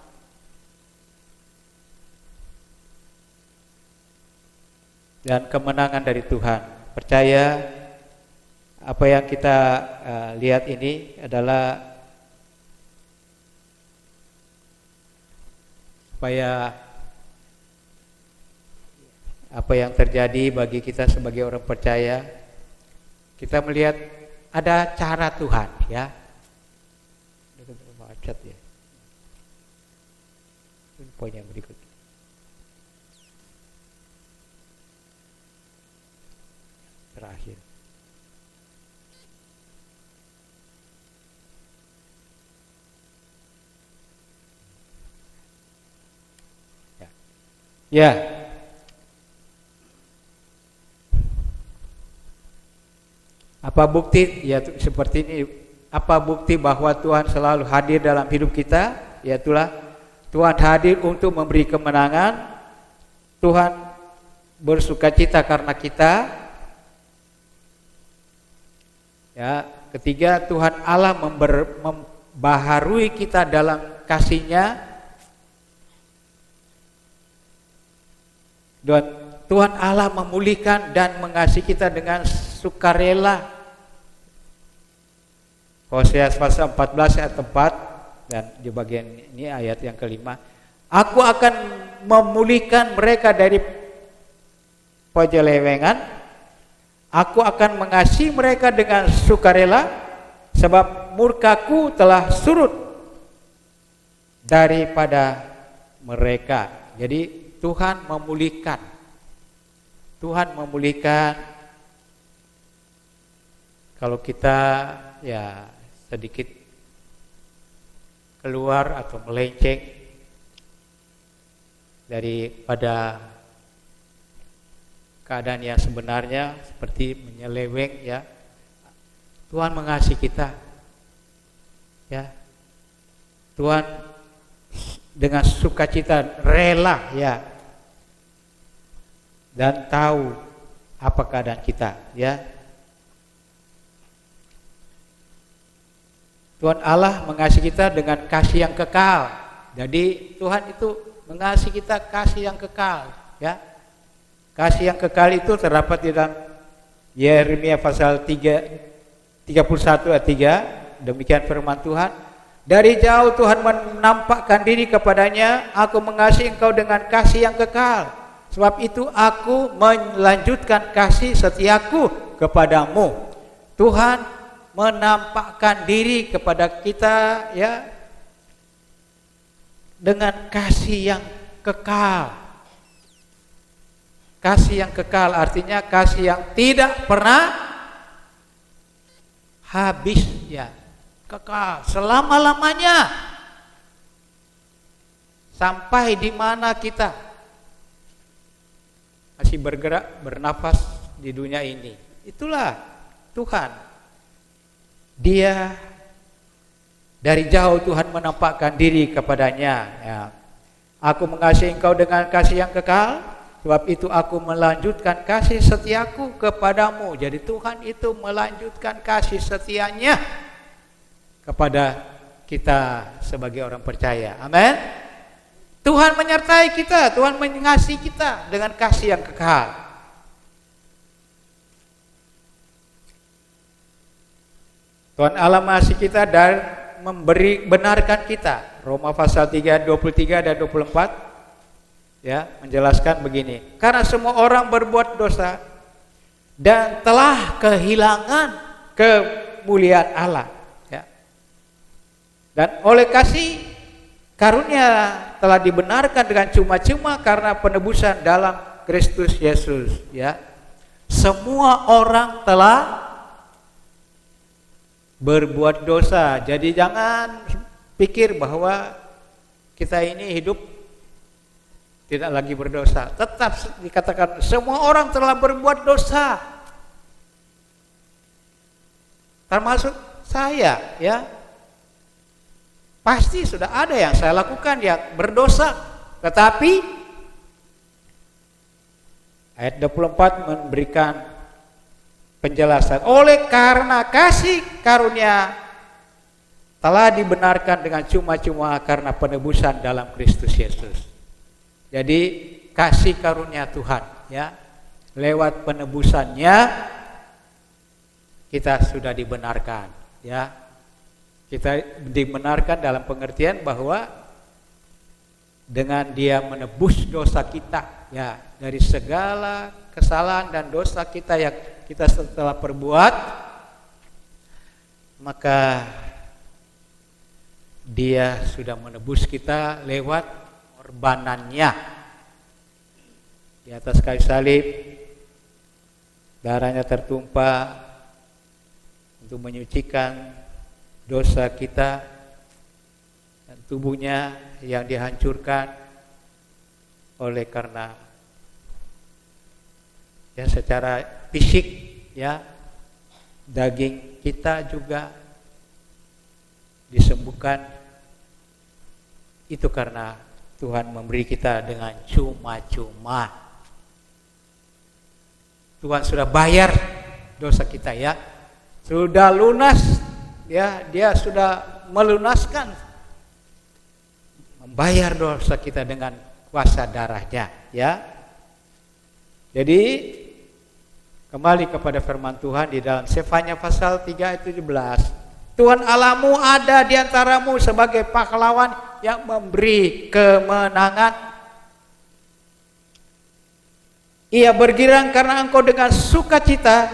dan kemenangan dari Tuhan. Percaya apa yang kita lihat ini adalah supaya apa yang terjadi bagi kita sebagai orang percaya, kita melihat ada cara Tuhan, ya. Cat ya. Ini poin yang berikut. Terakhir. Ya. Ya. Apa bukti? Ya seperti ini. Apa bukti bahwa Tuhan selalu hadir dalam hidup kita? Yaitulah Tuhan hadir untuk memberi kemenangan. Tuhan bersukacita karena kita. Ya, ketiga, Tuhan Allah membaharui kita dalam kasih-Nya. Dan Tuhan Allah memulihkan dan mengasihi kita dengan sukarela. Hosea pasal 14 ayat 4 dan di bagian ini ayat yang kelima. Aku akan memulihkan mereka dari penyelewengan. Aku akan mengasihi mereka dengan sukarela, sebab murkaku telah surut daripada mereka. Jadi Tuhan memulihkan. Tuhan memulihkan. Kalau kita ya sedikit keluar atau melenceng daripada keadaan yang sebenarnya seperti menyeleweng, ya, Tuhan mengasihi kita, ya. Tuhan dengan sukacita rela, ya, dan tahu apa keadaan kita, ya. Tuhan Allah mengasihi kita dengan kasih yang kekal. Jadi Tuhan itu mengasihi kita kasih yang kekal, ya. Kasih yang kekal itu terdapat di dalam Yeremia pasal 31 ayat 3. Demikian firman Tuhan. Dari jauh Tuhan menampakkan diri kepadanya, aku mengasihi engkau dengan kasih yang kekal. Sebab itu aku melanjutkan kasih setiaku kepadamu. Tuhan menampakkan diri kepada kita, ya, dengan kasih yang kekal. Kasih yang kekal artinya kasih yang tidak pernah habis, ya, kekal selama-lamanya. Sampai di mana kita masih bergerak, bernafas di dunia ini. Itulah Tuhan. Dia dari jauh Tuhan menampakkan diri kepadanya, ya. Aku mengasihi engkau dengan kasih yang kekal. Sebab itu aku melanjutkan kasih setiaku kepadamu. Jadi Tuhan itu melanjutkan kasih setianya kepada kita sebagai orang percaya. Amin. Tuhan menyertai kita, Tuhan mengasihi kita dengan kasih yang kekal. Tuhan Allah mengasihi kita dan benarkan kita. Roma pasal 3 23 dan 24. Ya, menjelaskan begini. Karena semua orang berbuat dosa dan telah kehilangan kemuliaan Allah, ya. Dan oleh kasih karunia telah dibenarkan dengan cuma-cuma karena penebusan dalam Kristus Yesus, ya. Semua orang telah berbuat dosa. Jadi jangan pikir bahwa kita ini hidup tidak lagi berdosa. Tetap dikatakan semua orang telah berbuat dosa, termasuk saya, ya. Pasti sudah ada yang saya lakukan yang berdosa. Tetapi ayat 24 memberikan penjelasan. Oleh karena kasih karunia telah dibenarkan dengan cuma-cuma karena penebusan dalam Kristus Yesus. Jadi kasih karunia Tuhan, ya, lewat penebusannya kita sudah dibenarkan, ya. Kita dibenarkan dalam pengertian bahwa dengan Dia menebus dosa kita, ya, dari segala kesalahan dan dosa kita yang kita telah perbuat, maka Dia sudah menebus kita lewat korbanannya di atas kayu salib. Darahnya tertumpah untuk menyucikan dosa kita, dan tubuhnya yang dihancurkan oleh karena, ya, secara fisik, ya, daging kita juga disembuhkan. Itu karena Tuhan memberi kita dengan cuma-cuma. Tuhan sudah bayar dosa kita, ya. sudah lunas, ya, dia sudah melunaskan, membayar dosa kita dengan kuasa darahnya, ya. Jadi kembali kepada firman Tuhan di dalam Sefanya pasal 3 ayat 17. Tuhan Allahmu ada di antaramu sebagai pahlawan yang memberi kemenangan. Ia bergirang karena engkau dengan sukacita.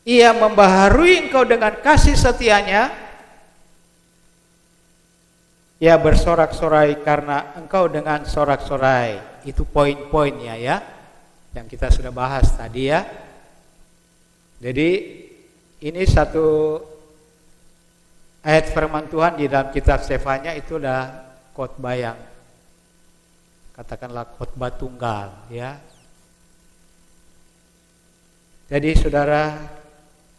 Ia membaharui engkau dengan kasih setianya. Ia bersorak-sorai karena engkau dengan sorak-sorai. Itu poin-poinnya, ya, yang kita sudah bahas tadi, ya. Jadi ini satu ayat firman Tuhan di dalam kitab Sefanya, itu adalah khotbah yang katakanlah khotbah tunggal, ya. Jadi saudara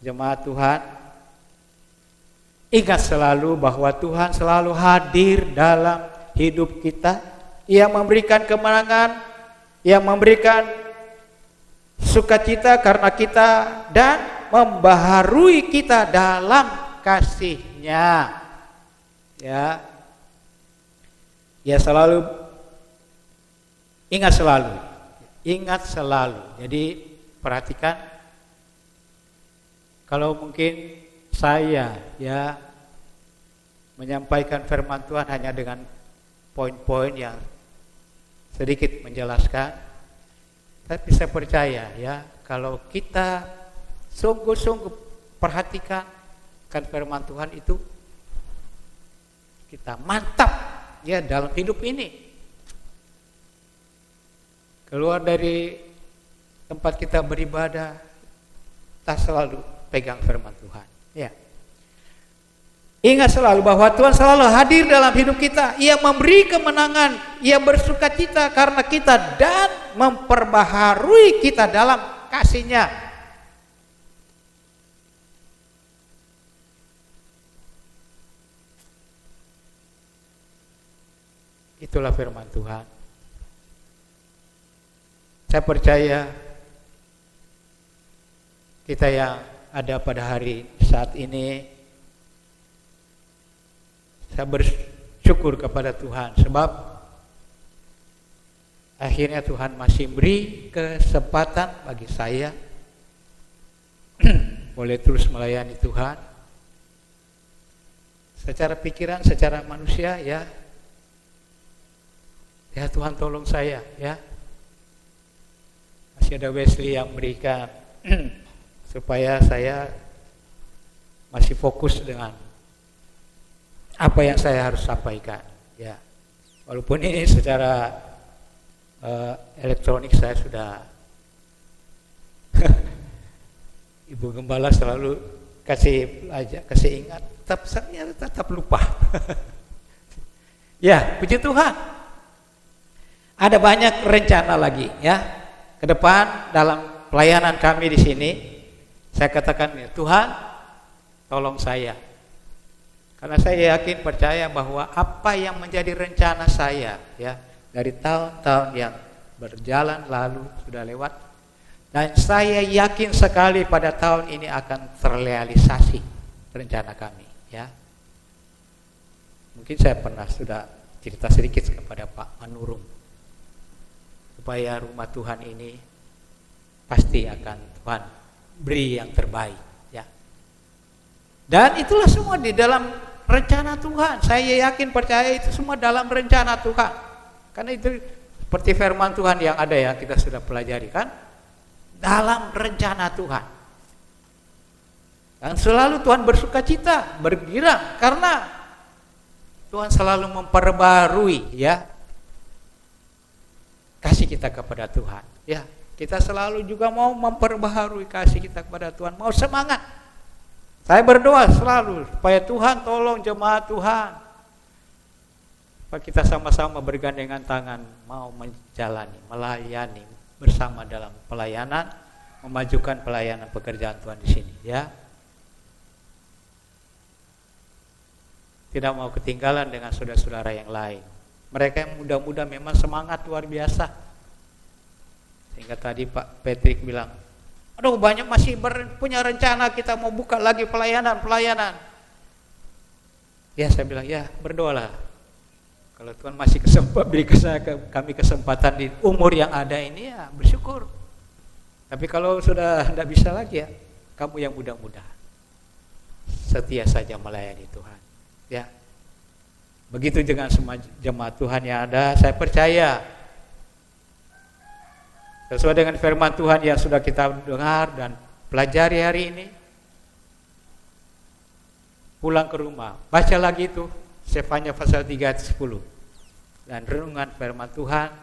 jemaat Tuhan, ingat selalu bahwa Tuhan selalu hadir dalam hidup kita. Ia memberikan kemenangan, Ia memberikan sukacita karena kita, dan membaharui kita dalam kasih-Nya, ya. Ya, selalu ingat selalu. Jadi perhatikan, kalau mungkin saya, ya, menyampaikan firman Tuhan hanya dengan poin-poin yang sedikit menjelaskan, tapi saya percaya, ya, kalau kita sungguh-sungguh perhatikan kan firman Tuhan itu, kita mantap, ya, dalam hidup ini. Keluar dari tempat kita beribadah, kita selalu pegang firman Tuhan, ya. Ingat selalu bahwa Tuhan selalu hadir dalam hidup kita. Ia memberi kemenangan, Ia bersukacita karena kita, dan memperbaharui kita dalam kasih-Nya. Itulah firman Tuhan. Saya percaya kita yang ada pada hari saat ini, saya bersyukur kepada Tuhan sebab akhirnya Tuhan masih beri kesempatan bagi saya boleh terus melayani Tuhan. Secara pikiran, secara manusia, ya, ya Tuhan tolong saya, ya. Masih ada Wesley yang berikan supaya saya masih fokus dengan apa yang saya harus sampaikan, ya. Walaupun ini secara elektronik saya sudah Ibu Gembala selalu kasih ingat, tetap saya tetap lupa. Ya, puji Tuhan. Ada banyak rencana lagi, ya. Ke depan dalam pelayanan kami di sini, saya katakan, ya, Tuhan, tolong saya. Karena saya yakin percaya bahwa apa yang menjadi rencana saya, ya, dari tahun-tahun yang berjalan lalu sudah lewat, dan saya yakin sekali pada tahun ini akan terrealisasi rencana kami, ya. Mungkin saya pernah sudah cerita sedikit kepada Pak Manurung, supaya rumah Tuhan ini pasti akan Tuhan beri yang terbaik, ya. Dan itulah semua di dalam rencana Tuhan. Saya yakin percaya itu semua dalam rencana Tuhan. Karena itu seperti firman Tuhan yang ada, ya, kita sudah pelajari kan, dalam rencana Tuhan. Dan selalu Tuhan bersukacita, bergirang karena Tuhan selalu memperbarui, ya, kasih kita kepada Tuhan, ya. Kita selalu juga mau memperbaharui kasih kita kepada Tuhan, mau semangat. Saya berdoa selalu supaya Tuhan tolong jemaat Tuhan, supaya kita sama-sama bergandengan tangan mau menjalani, melayani bersama dalam pelayanan, memajukan pelayanan pekerjaan Tuhan di sini, ya. Tidak mau ketinggalan dengan saudara-saudara yang lain. Mereka yang muda-muda memang semangat luar biasa. Sehingga tadi Pak Patrick bilang, Aduh, banyak masih punya rencana kita mau buka lagi pelayanan. Ya, saya bilang, ya berdoalah. Kalau Tuhan masih beri kami kesempatan di umur yang ada ini, ya bersyukur. Tapi kalau sudah tidak bisa lagi, ya kamu yang mudah-mudah setia saja melayani Tuhan. Ya, begitu dengan semua jemaat Tuhan yang ada. Saya percaya sesuai dengan firman Tuhan yang sudah kita dengar dan pelajari hari ini, pulang ke rumah, baca lagi itu Sefanya pasal 3 ayat 10 dan renungan firman Tuhan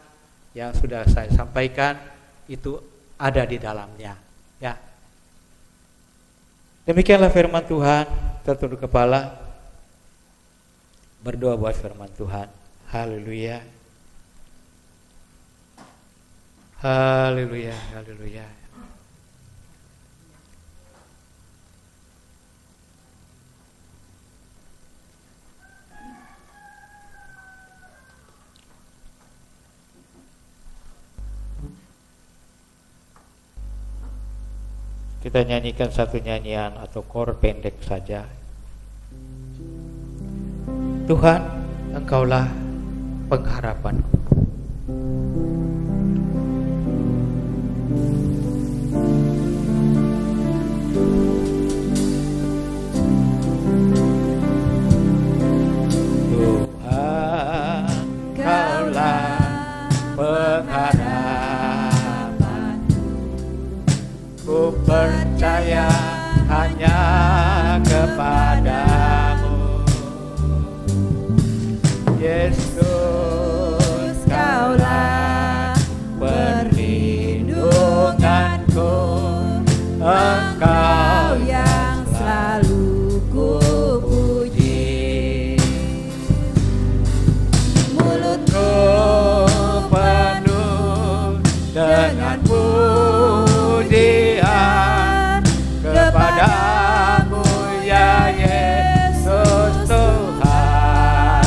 yang sudah saya sampaikan itu ada di dalamnya. Ya, demikianlah firman Tuhan. Tertunduk kepala, berdoa buat firman Tuhan. Haleluya, haleluya, haleluya. Kita nyanyikan satu nyanyian atau kor pendek saja. Tuhan, Engkaulah pengharapanku. Tuhan, Engkaulah pengharapanku. Ku percaya hanya kepadamu, Yesus, Kaulah perlindunganku. Engkau yang selalu ku puji. Mulutku penuh dengan pujian kepadamu, ya Yesus Tuhan.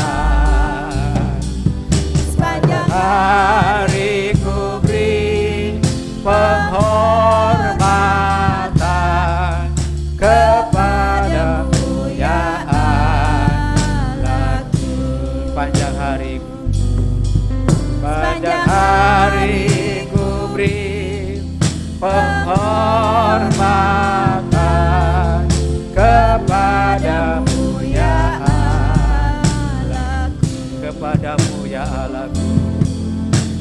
Sepanjang hari ku beri penghormatan kepadamu, ya Allahku. Sepanjang hari ku beri penghormatan kepadamu, ya Allahku. Kepadamu, ya Allahku.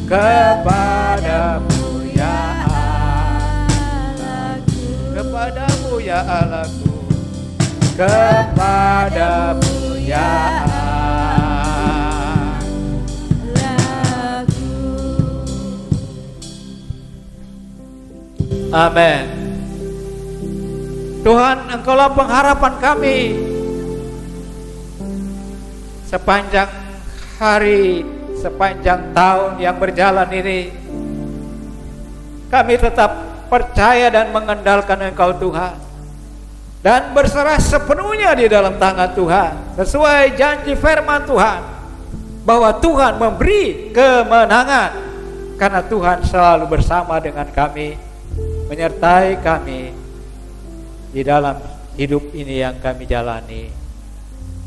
Kepadamu, ya Allahku. Kepadamu, ya Allahku. Kepadamu, ya Allahku. Amin. Tuhan, Engkaulah pengharapan kami. Sepanjang hari, sepanjang tahun yang berjalan ini, kami tetap percaya dan mengandalkan Engkau Tuhan, dan berserah sepenuhnya di dalam tangan Tuhan, sesuai janji firman Tuhan bahwa Tuhan memberi kemenangan, karena Tuhan selalu bersama dengan kami, menyertai kami di dalam hidup ini yang kami jalani.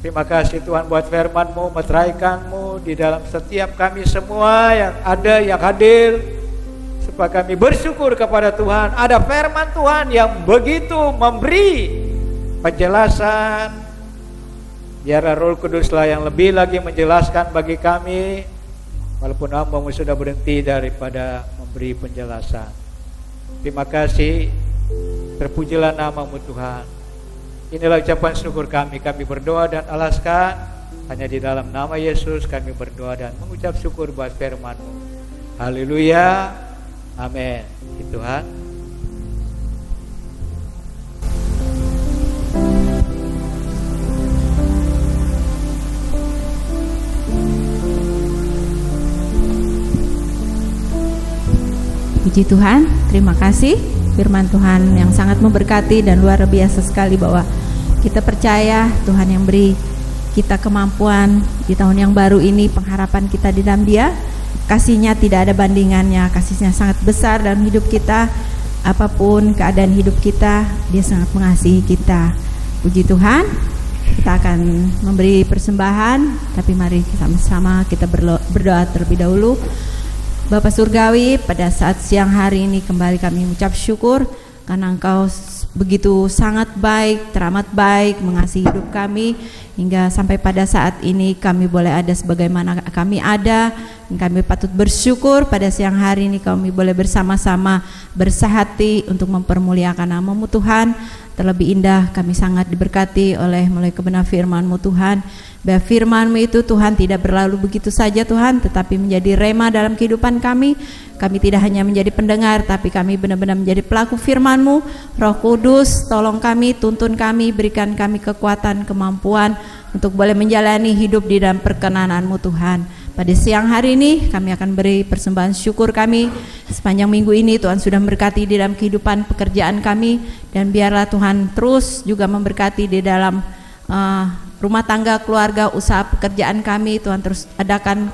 Terima kasih Tuhan buat firman-Mu, meteraikan-Mu di dalam setiap kami semua yang ada, yang hadir, supaya kami bersyukur kepada Tuhan. Ada firman Tuhan yang begitu memberi penjelasan. Biar Roh Kuduslah yang lebih lagi menjelaskan bagi kami, walaupun hamba-Mu sudah berhenti daripada memberi penjelasan. Terima kasih, terpujilah nama-Mu Tuhan. Inilah ucapan syukur kami berdoa dan alaskan hanya di dalam nama Yesus kami berdoa dan mengucap syukur buat firman-Mu. Haleluya, amin. Tuhan. Puji Tuhan, terima kasih firman Tuhan yang sangat memberkati dan luar biasa sekali, bahwa kita percaya Tuhan yang beri kita kemampuan di tahun yang baru ini, pengharapan kita di dalam Dia. Kasih-Nya tidak ada bandingannya, kasih-Nya sangat besar dalam hidup kita, apapun keadaan hidup kita, Dia sangat mengasihi kita. Puji Tuhan. Kita akan memberi persembahan, tapi mari sama-sama kita berdoa terlebih dahulu. Bapa Surgawi, pada saat siang hari ini kembali kami mengucap syukur karena Engkau begitu sangat baik, teramat baik, mengasihi hidup kami hingga sampai pada saat ini kami boleh ada sebagaimana kami ada. Kami patut bersyukur pada siang hari ini kami boleh bersama-sama bersahati untuk mempermuliakan nama-Mu Tuhan. Terlebih indah kami sangat diberkati oleh mulai kebenaran firman-Mu Tuhan. Bahwa firman-Mu itu Tuhan tidak berlalu begitu saja Tuhan, tetapi menjadi rema dalam kehidupan kami. Kami tidak hanya menjadi pendengar, tapi kami benar-benar menjadi pelaku firman-Mu. Roh Kudus, tolong kami, tuntun kami, berikan kami kekuatan, kemampuan untuk boleh menjalani hidup di dalam perkenanan-Mu Tuhan. Pada siang hari ini kami akan beri persembahan syukur kami. Sepanjang minggu ini Tuhan sudah memberkati di dalam kehidupan pekerjaan kami, dan biarlah Tuhan terus juga memberkati di dalam rumah tangga, keluarga, usaha pekerjaan kami. Tuhan terus adakan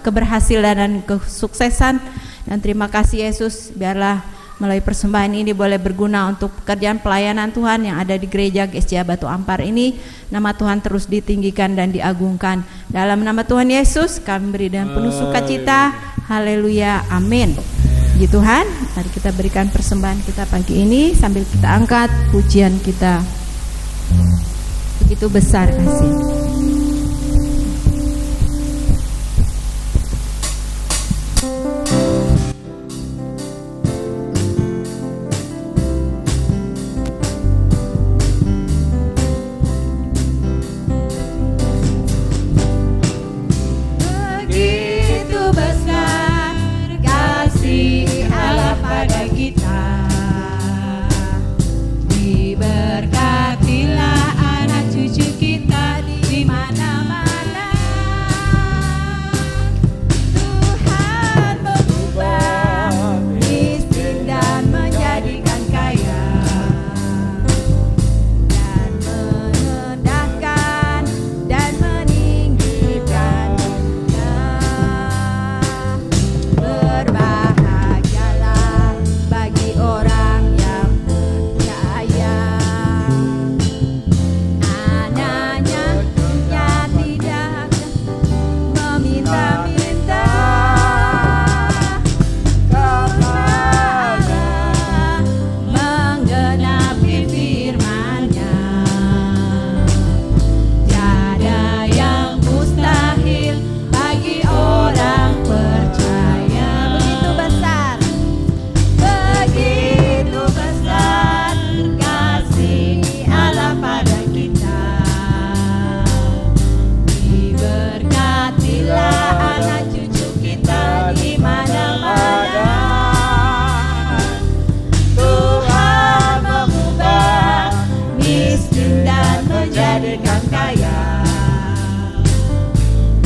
keberhasilan dan kesuksesan. Dan terima kasih Yesus, biarlah melalui persembahan ini boleh berguna untuk pekerjaan pelayanan Tuhan yang ada di gereja GSCA Batu Ampar ini. Nama Tuhan terus ditinggikan dan diagungkan. Dalam nama Tuhan Yesus kami beri dengan penuh sukacita. Haleluya, amin. Puji Tuhan, mari kita berikan persembahan kita pagi ini sambil kita angkat pujian kita. Begitu besar kasih. Diberkatilah anak cucu kita di mana-mana. Tuhan mengubah miskin dan menjadikan kaya, dan merendahkan dan meninggikannya. Berbahagialah bagi orang yang percaya, anaknya tidak meminta-minta. Allah menggenapi firman-Nya, tiada yang mustahil bagi orang percaya. Begitu besar kasih Allah pada kita. Diberkatilah anak cucu kita di mana-mana. Tuhan mengubah miskin dan menjadikan kaya,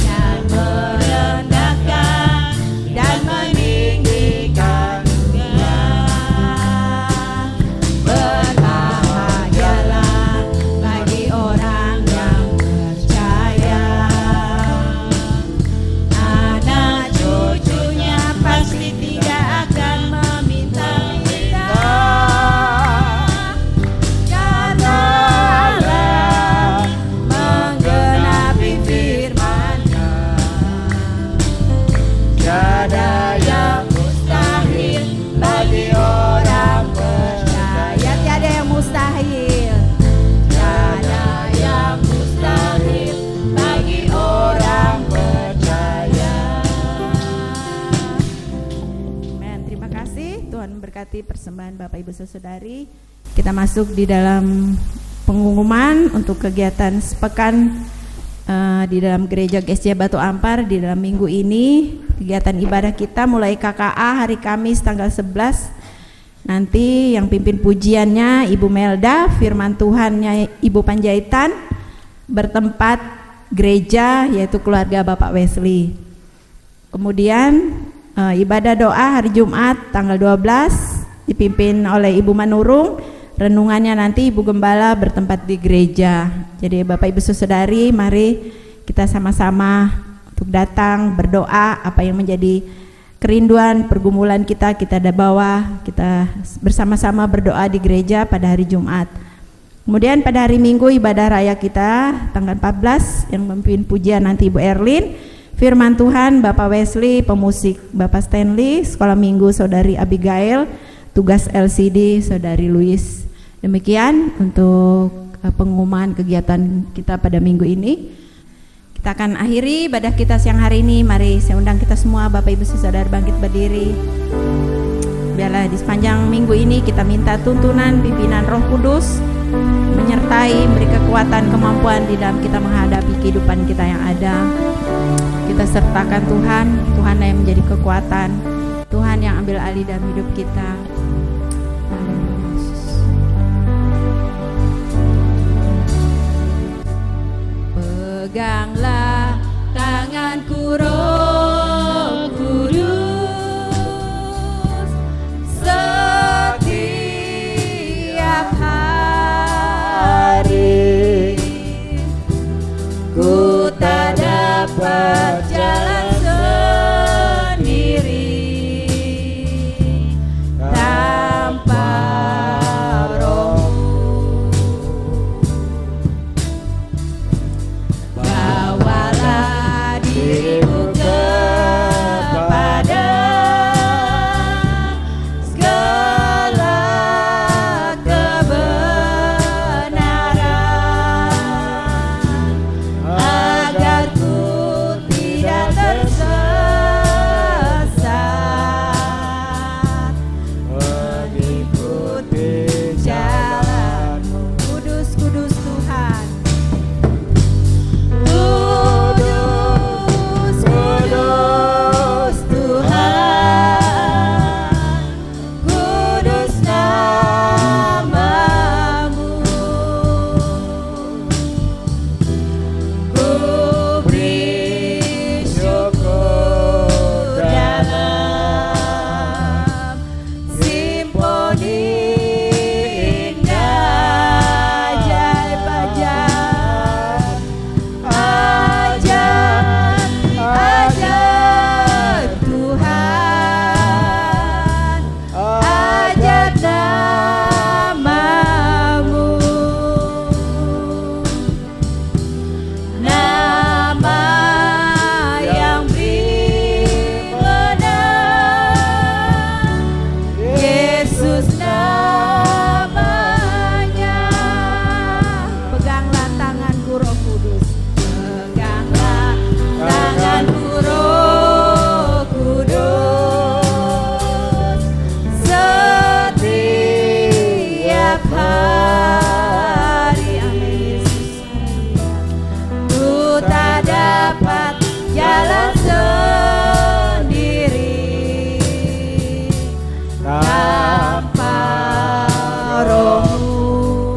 dan merendahkan dan meninggikannya. Berbahagialah bagi orang yang percaya, anak cucunya pasti tidak akan meminta-minta. Karena Allah menggenapi firman-Nya, tiada yang mustahil bagi orang percaya. Tiada yang mustahil, tiada yang mustahil bagi orang percaya. Amen. Terima kasih, Tuhan memberkati persembahan Bapak Ibu Saudari. Kita masuk di dalam pengumuman untuk kegiatan sepekan di dalam gereja GSCA Batu Ampar di dalam minggu ini. Kegiatan ibadah kita mulai KKA hari Kamis tanggal 11. Nanti yang pimpin pujiannya Ibu Melda, firman Tuhannya Ibu Panjaitan, bertempat gereja yaitu keluarga Bapak Wesley. Kemudian ibadah doa hari Jumat tanggal 12 dipimpin oleh Ibu Manurung. Renungannya nanti Ibu Gembala bertempat di gereja. Jadi Bapak Ibu Saudari, mari kita sama-sama untuk datang berdoa apa yang menjadi kerinduan, pergumulan kita ada bawa, kita bersama-sama berdoa di gereja pada hari Jumat. Kemudian pada hari Minggu ibadah raya kita tanggal 14 yang memimpin pujian nanti Ibu Erlin, firman Tuhan Bapak Wesley, pemusik Bapak Stanley, sekolah minggu Saudari Abigail, tugas LCD Saudari Louis. Demikian untuk pengumuman kegiatan kita pada minggu ini. Kita akan akhiri ibadah kita siang hari ini. Mari saya undang kita semua Bapak Ibu Saudara bangkit berdiri. Biarlah di sepanjang minggu ini kita minta tuntunan pimpinan Roh Kudus menyertai, beri kekuatan, kemampuan di dalam kita menghadapi kehidupan kita yang ada. Kita sertakan Tuhan, Tuhan yang menjadi kekuatan, Tuhan yang ambil alih dalam hidup kita. Peganglah tanganku Roh Kudus, setiap hari ku tak dapat jalan sendiri tanpa Roh-Mu. Bawalah diriku kepada segala kebenaran, agar ku tidak tersesat, mengikuti jalan-Mu. Kudus, kudus Tuhan. Kudus, kudus Tuhan, kudus nama-Mu. Ku beri syukur dalam simponi indah, ajaib-ajaib, ajaib Tuhan, ajaib nama-Mu. Nama yang beri menang, Yesus namanya. Peganglah tanganku Roh Kudus, peganglah tanganku Roh Kudus, setiap hari. Amin Yesus. Ku tak dapat jalan sendiri tanpa Roh-Mu.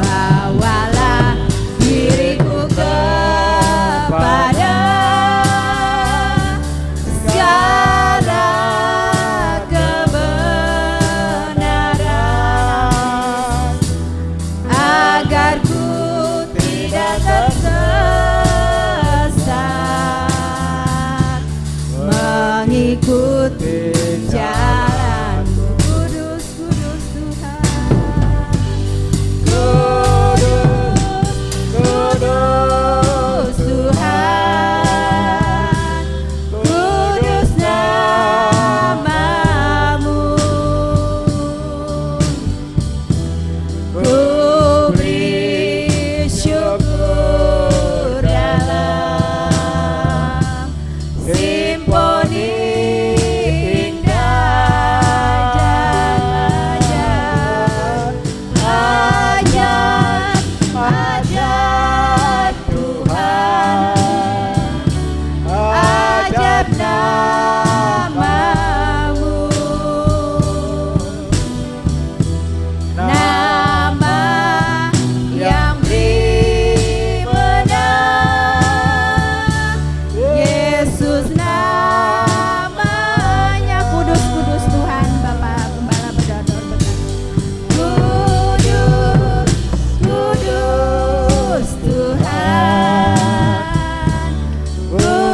Bawalah diriku kepada segala kebenaran, agar ku tidak tersesat, mengikuti jalan-Mu. Kudus, kudus Tuhan. Kudus, kudus Tuhan, kudus nama-Mu. Ku beri syukur dalam simponi indah, ajaib-ajaib, ajaib Tuhan, ajaib nama-Mu. Nama yang beri menang, Yesus namanya. Kudus, kudus Tuhan, Bapa Gembala Bedador berkata, kudus, kudus Tuhan, kudus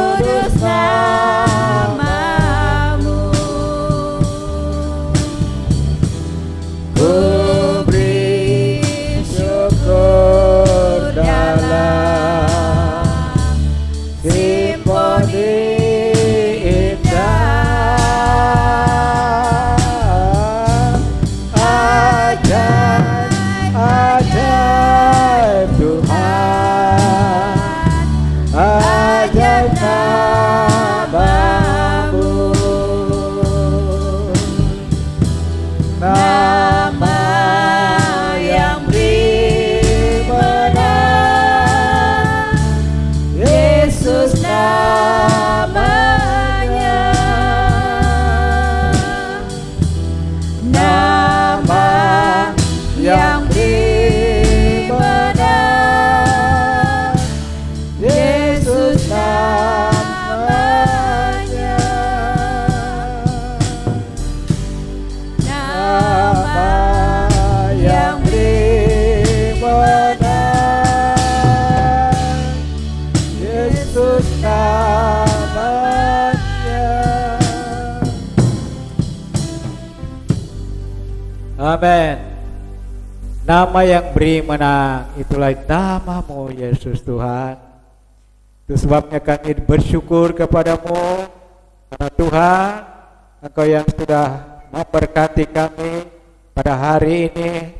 Amin. Nama yang beri menang, itulah nama-Mu Yesus Tuhan. Itu sebabnya kami bersyukur kepadamu, karena Tuhan, Engkau yang sudah memberkati kami pada hari ini,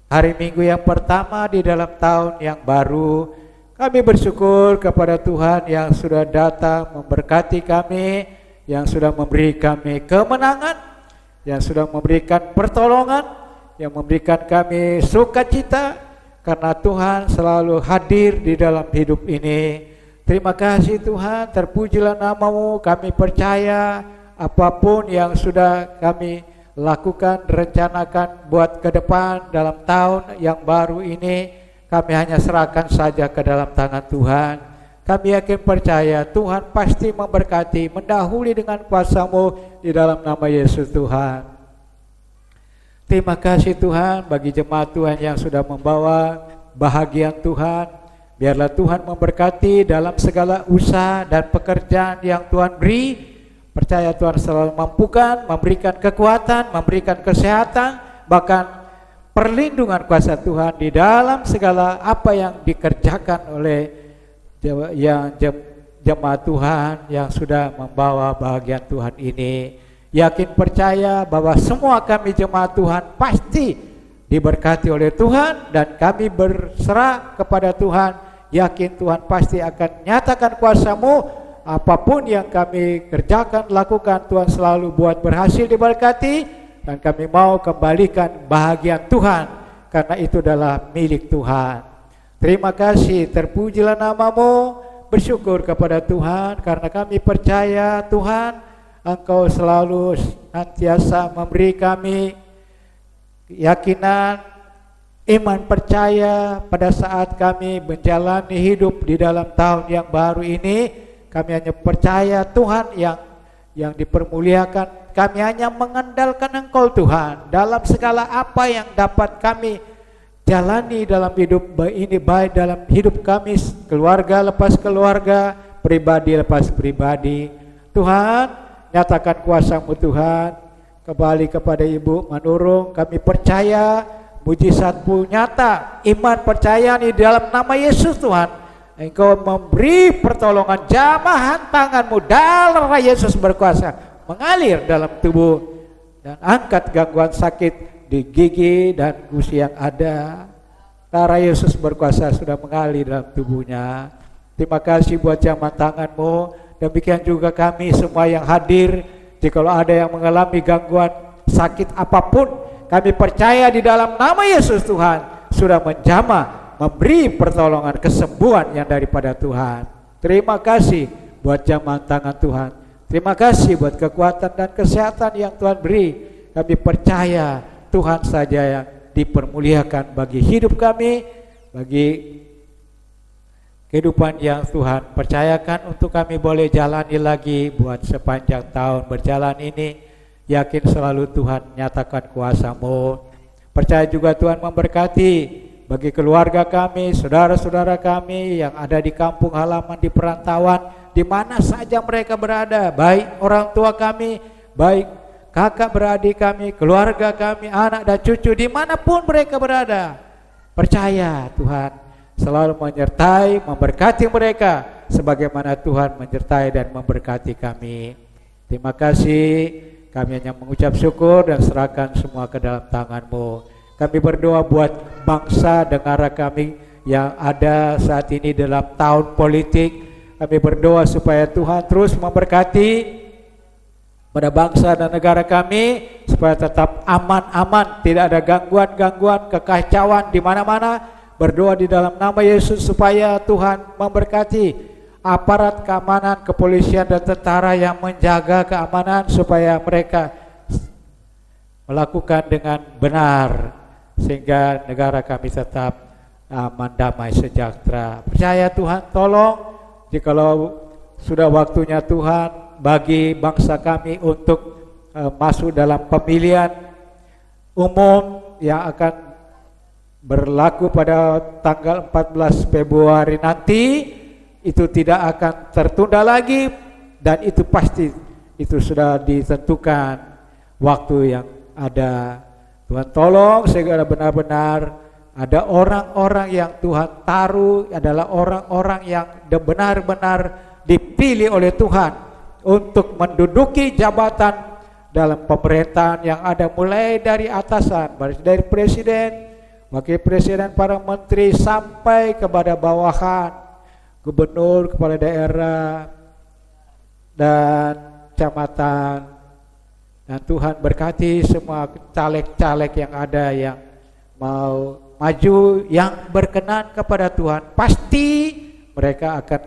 hari Minggu yang pertama di dalam tahun yang baru. Kami bersyukur kepada Tuhan yang sudah datang memberkati kami, yang sudah memberi kami kemenangan, yang sudah memberikan pertolongan, yang memberikan kami sukacita, karena Tuhan selalu hadir di dalam hidup ini. Terima kasih Tuhan, terpujilah nama-Mu. Kami percaya apapun yang sudah kami lakukan, rencanakan buat ke depan dalam tahun yang baru ini, kami hanya serahkan saja ke dalam tangan Tuhan. Kami yakin percaya Tuhan pasti memberkati, mendahului dengan kuasa-Mu di dalam nama Yesus Tuhan. Terima kasih Tuhan bagi jemaat Tuhan yang sudah membawa bahagian Tuhan. Biarlah Tuhan memberkati dalam segala usaha dan pekerjaan yang Tuhan beri. Percaya Tuhan selalu mampukan, memberikan kekuatan, memberikan kesehatan, bahkan perlindungan kuasa Tuhan di dalam segala apa yang dikerjakan oleh jemaat Tuhan yang sudah membawa bahagian Tuhan ini. Yakin percaya bahwa semua kami jemaat Tuhan pasti diberkati oleh Tuhan, dan kami berserah kepada Tuhan. Yakin Tuhan pasti akan nyatakan kuasa-Mu. Apapun yang kami kerjakan, lakukan, Tuhan selalu buat berhasil, diberkati, dan kami mau kembalikan bahagian Tuhan, karena itu adalah milik Tuhan. Terima kasih, terpujilah nama-Mu. Bersyukur kepada Tuhan karena kami percaya Tuhan, Engkau selalu senantiasa memberi kami keyakinan, iman, percaya pada saat kami menjalani hidup di dalam tahun yang baru ini. Kami hanya percaya Tuhan yang dipermuliakan. Kami hanya mengandalkan Engkau Tuhan dalam segala apa yang dapat kami jalani dalam hidup ini, baik dalam hidup kami, keluarga lepas keluarga, pribadi lepas pribadi. Tuhan, nyatakan kuasa-Mu Tuhan. Kembali kepada Ibu Manurung, kami percaya mujizat-Mu nyata, iman percaya di dalam nama Yesus Tuhan. Engkau memberi pertolongan, jamahan tangan-Mu, darah Yesus berkuasa mengalir dalam tubuh dan angkat gangguan sakit di gigi dan gusi yang ada. Darah Yesus berkuasa sudah mengalir dalam tubuhnya. Terima kasih buat jamahan tangan-Mu. Demikian juga kami semua yang hadir, jikalau ada yang mengalami gangguan sakit apapun, kami percaya di dalam nama Yesus Tuhan sudah menjamah, memberi pertolongan kesembuhan yang daripada Tuhan. Terima kasih buat jamahan tangan Tuhan. Terima kasih buat kekuatan dan kesehatan yang Tuhan beri. Kami percaya Tuhan saja yang dipermuliakan bagi hidup kami, bagi kehidupan yang Tuhan percayakan untuk kami boleh jalani lagi buat sepanjang tahun berjalan ini. Yakin selalu Tuhan nyatakan kuasa-Mu. Percaya juga Tuhan memberkati bagi keluarga kami, saudara-saudara kami yang ada di kampung halaman, di perantauan, di mana saja mereka berada, baik orang tua kami, baik kakak beradik kami, keluarga kami, anak dan cucu, dimanapun mereka berada. Percaya Tuhan selalu menyertai, memberkati mereka sebagaimana Tuhan menyertai dan memberkati kami. Terima kasih, kami hanya mengucap syukur dan serahkan semua ke dalam tangan-Mu. Kami berdoa buat bangsa negara kami yang ada saat ini dalam tahun politik. Kami berdoa supaya Tuhan terus memberkati pada bangsa dan negara kami, supaya tetap aman-aman, tidak ada gangguan-gangguan, kekacauan di mana-mana. Berdoa di dalam nama Yesus supaya Tuhan memberkati aparat keamanan, kepolisian dan tentara yang menjaga keamanan, supaya mereka melakukan dengan benar, sehingga negara kami tetap aman, damai, sejahtera. Percaya Tuhan, tolong jikalau sudah waktunya Tuhan bagi bangsa kami untuk masuk dalam pemilihan umum yang akan berlaku pada tanggal 14 Februari nanti, itu tidak akan tertunda lagi, dan itu pasti itu sudah ditentukan waktu yang ada. Tuhan tolong segera benar-benar ada orang-orang yang Tuhan taruh adalah orang-orang yang benar-benar dipilih oleh Tuhan untuk menduduki jabatan dalam pemerintahan yang ada, mulai dari atasan, dari presiden, wakil presiden, para menteri, sampai kepada bawahan, gubernur, kepala daerah, dan kecamatan. Dan Tuhan berkati semua caleg-caleg yang ada yang mau maju, yang berkenan kepada Tuhan, pasti mereka akan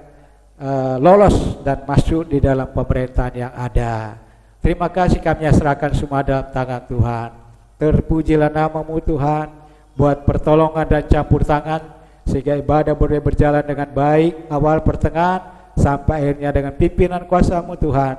lolos dan masuk di dalam pemerintahan yang ada. Terima kasih, kami serahkan semua dalam tangan Tuhan. Terpujilah nama-Mu Tuhan, buat pertolongan dan campur tangan sehingga ibadah boleh berjalan dengan baik, awal, pertengahan, sampai akhirnya dengan pimpinan kuasa-Mu Tuhan.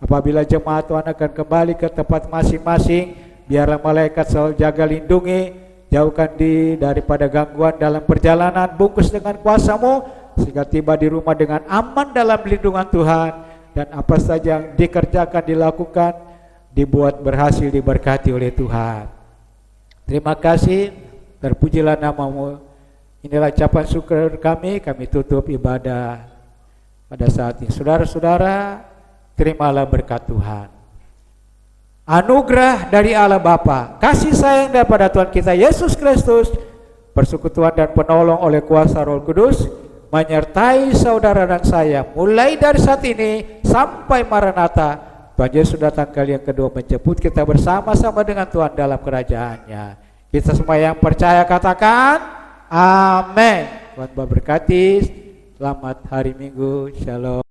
Apabila jemaat Tuhan akan kembali ke tempat masing-masing, biarlah malaikat selalu jaga lindungi, jauhkan daripada gangguan dalam perjalanan, bungkus dengan kuasa-Mu sehingga tiba di rumah dengan aman dalam lindungan Tuhan. Dan apa saja yang dikerjakan, dilakukan, dibuat berhasil, diberkati oleh Tuhan. Terima kasih, terpujilah nama-Mu. Inilah ucapan syukur kami tutup ibadah pada saat ini. Saudara-saudara, terimalah berkat Tuhan. Anugerah dari Allah Bapa, kasih sayang daripada Tuhan kita Yesus Kristus, persekutuan dan penolong oleh kuasa Roh Kudus menyertai saudara dan saya mulai dari saat ini sampai Maranatha. Tuhan Yesus datang kali yang kedua menjemput kita bersama-sama dengan Tuhan dalam kerajaannya. Kita semua yang percaya katakan amin. Tuhan memberkati. Selamat hari Minggu. Shalom.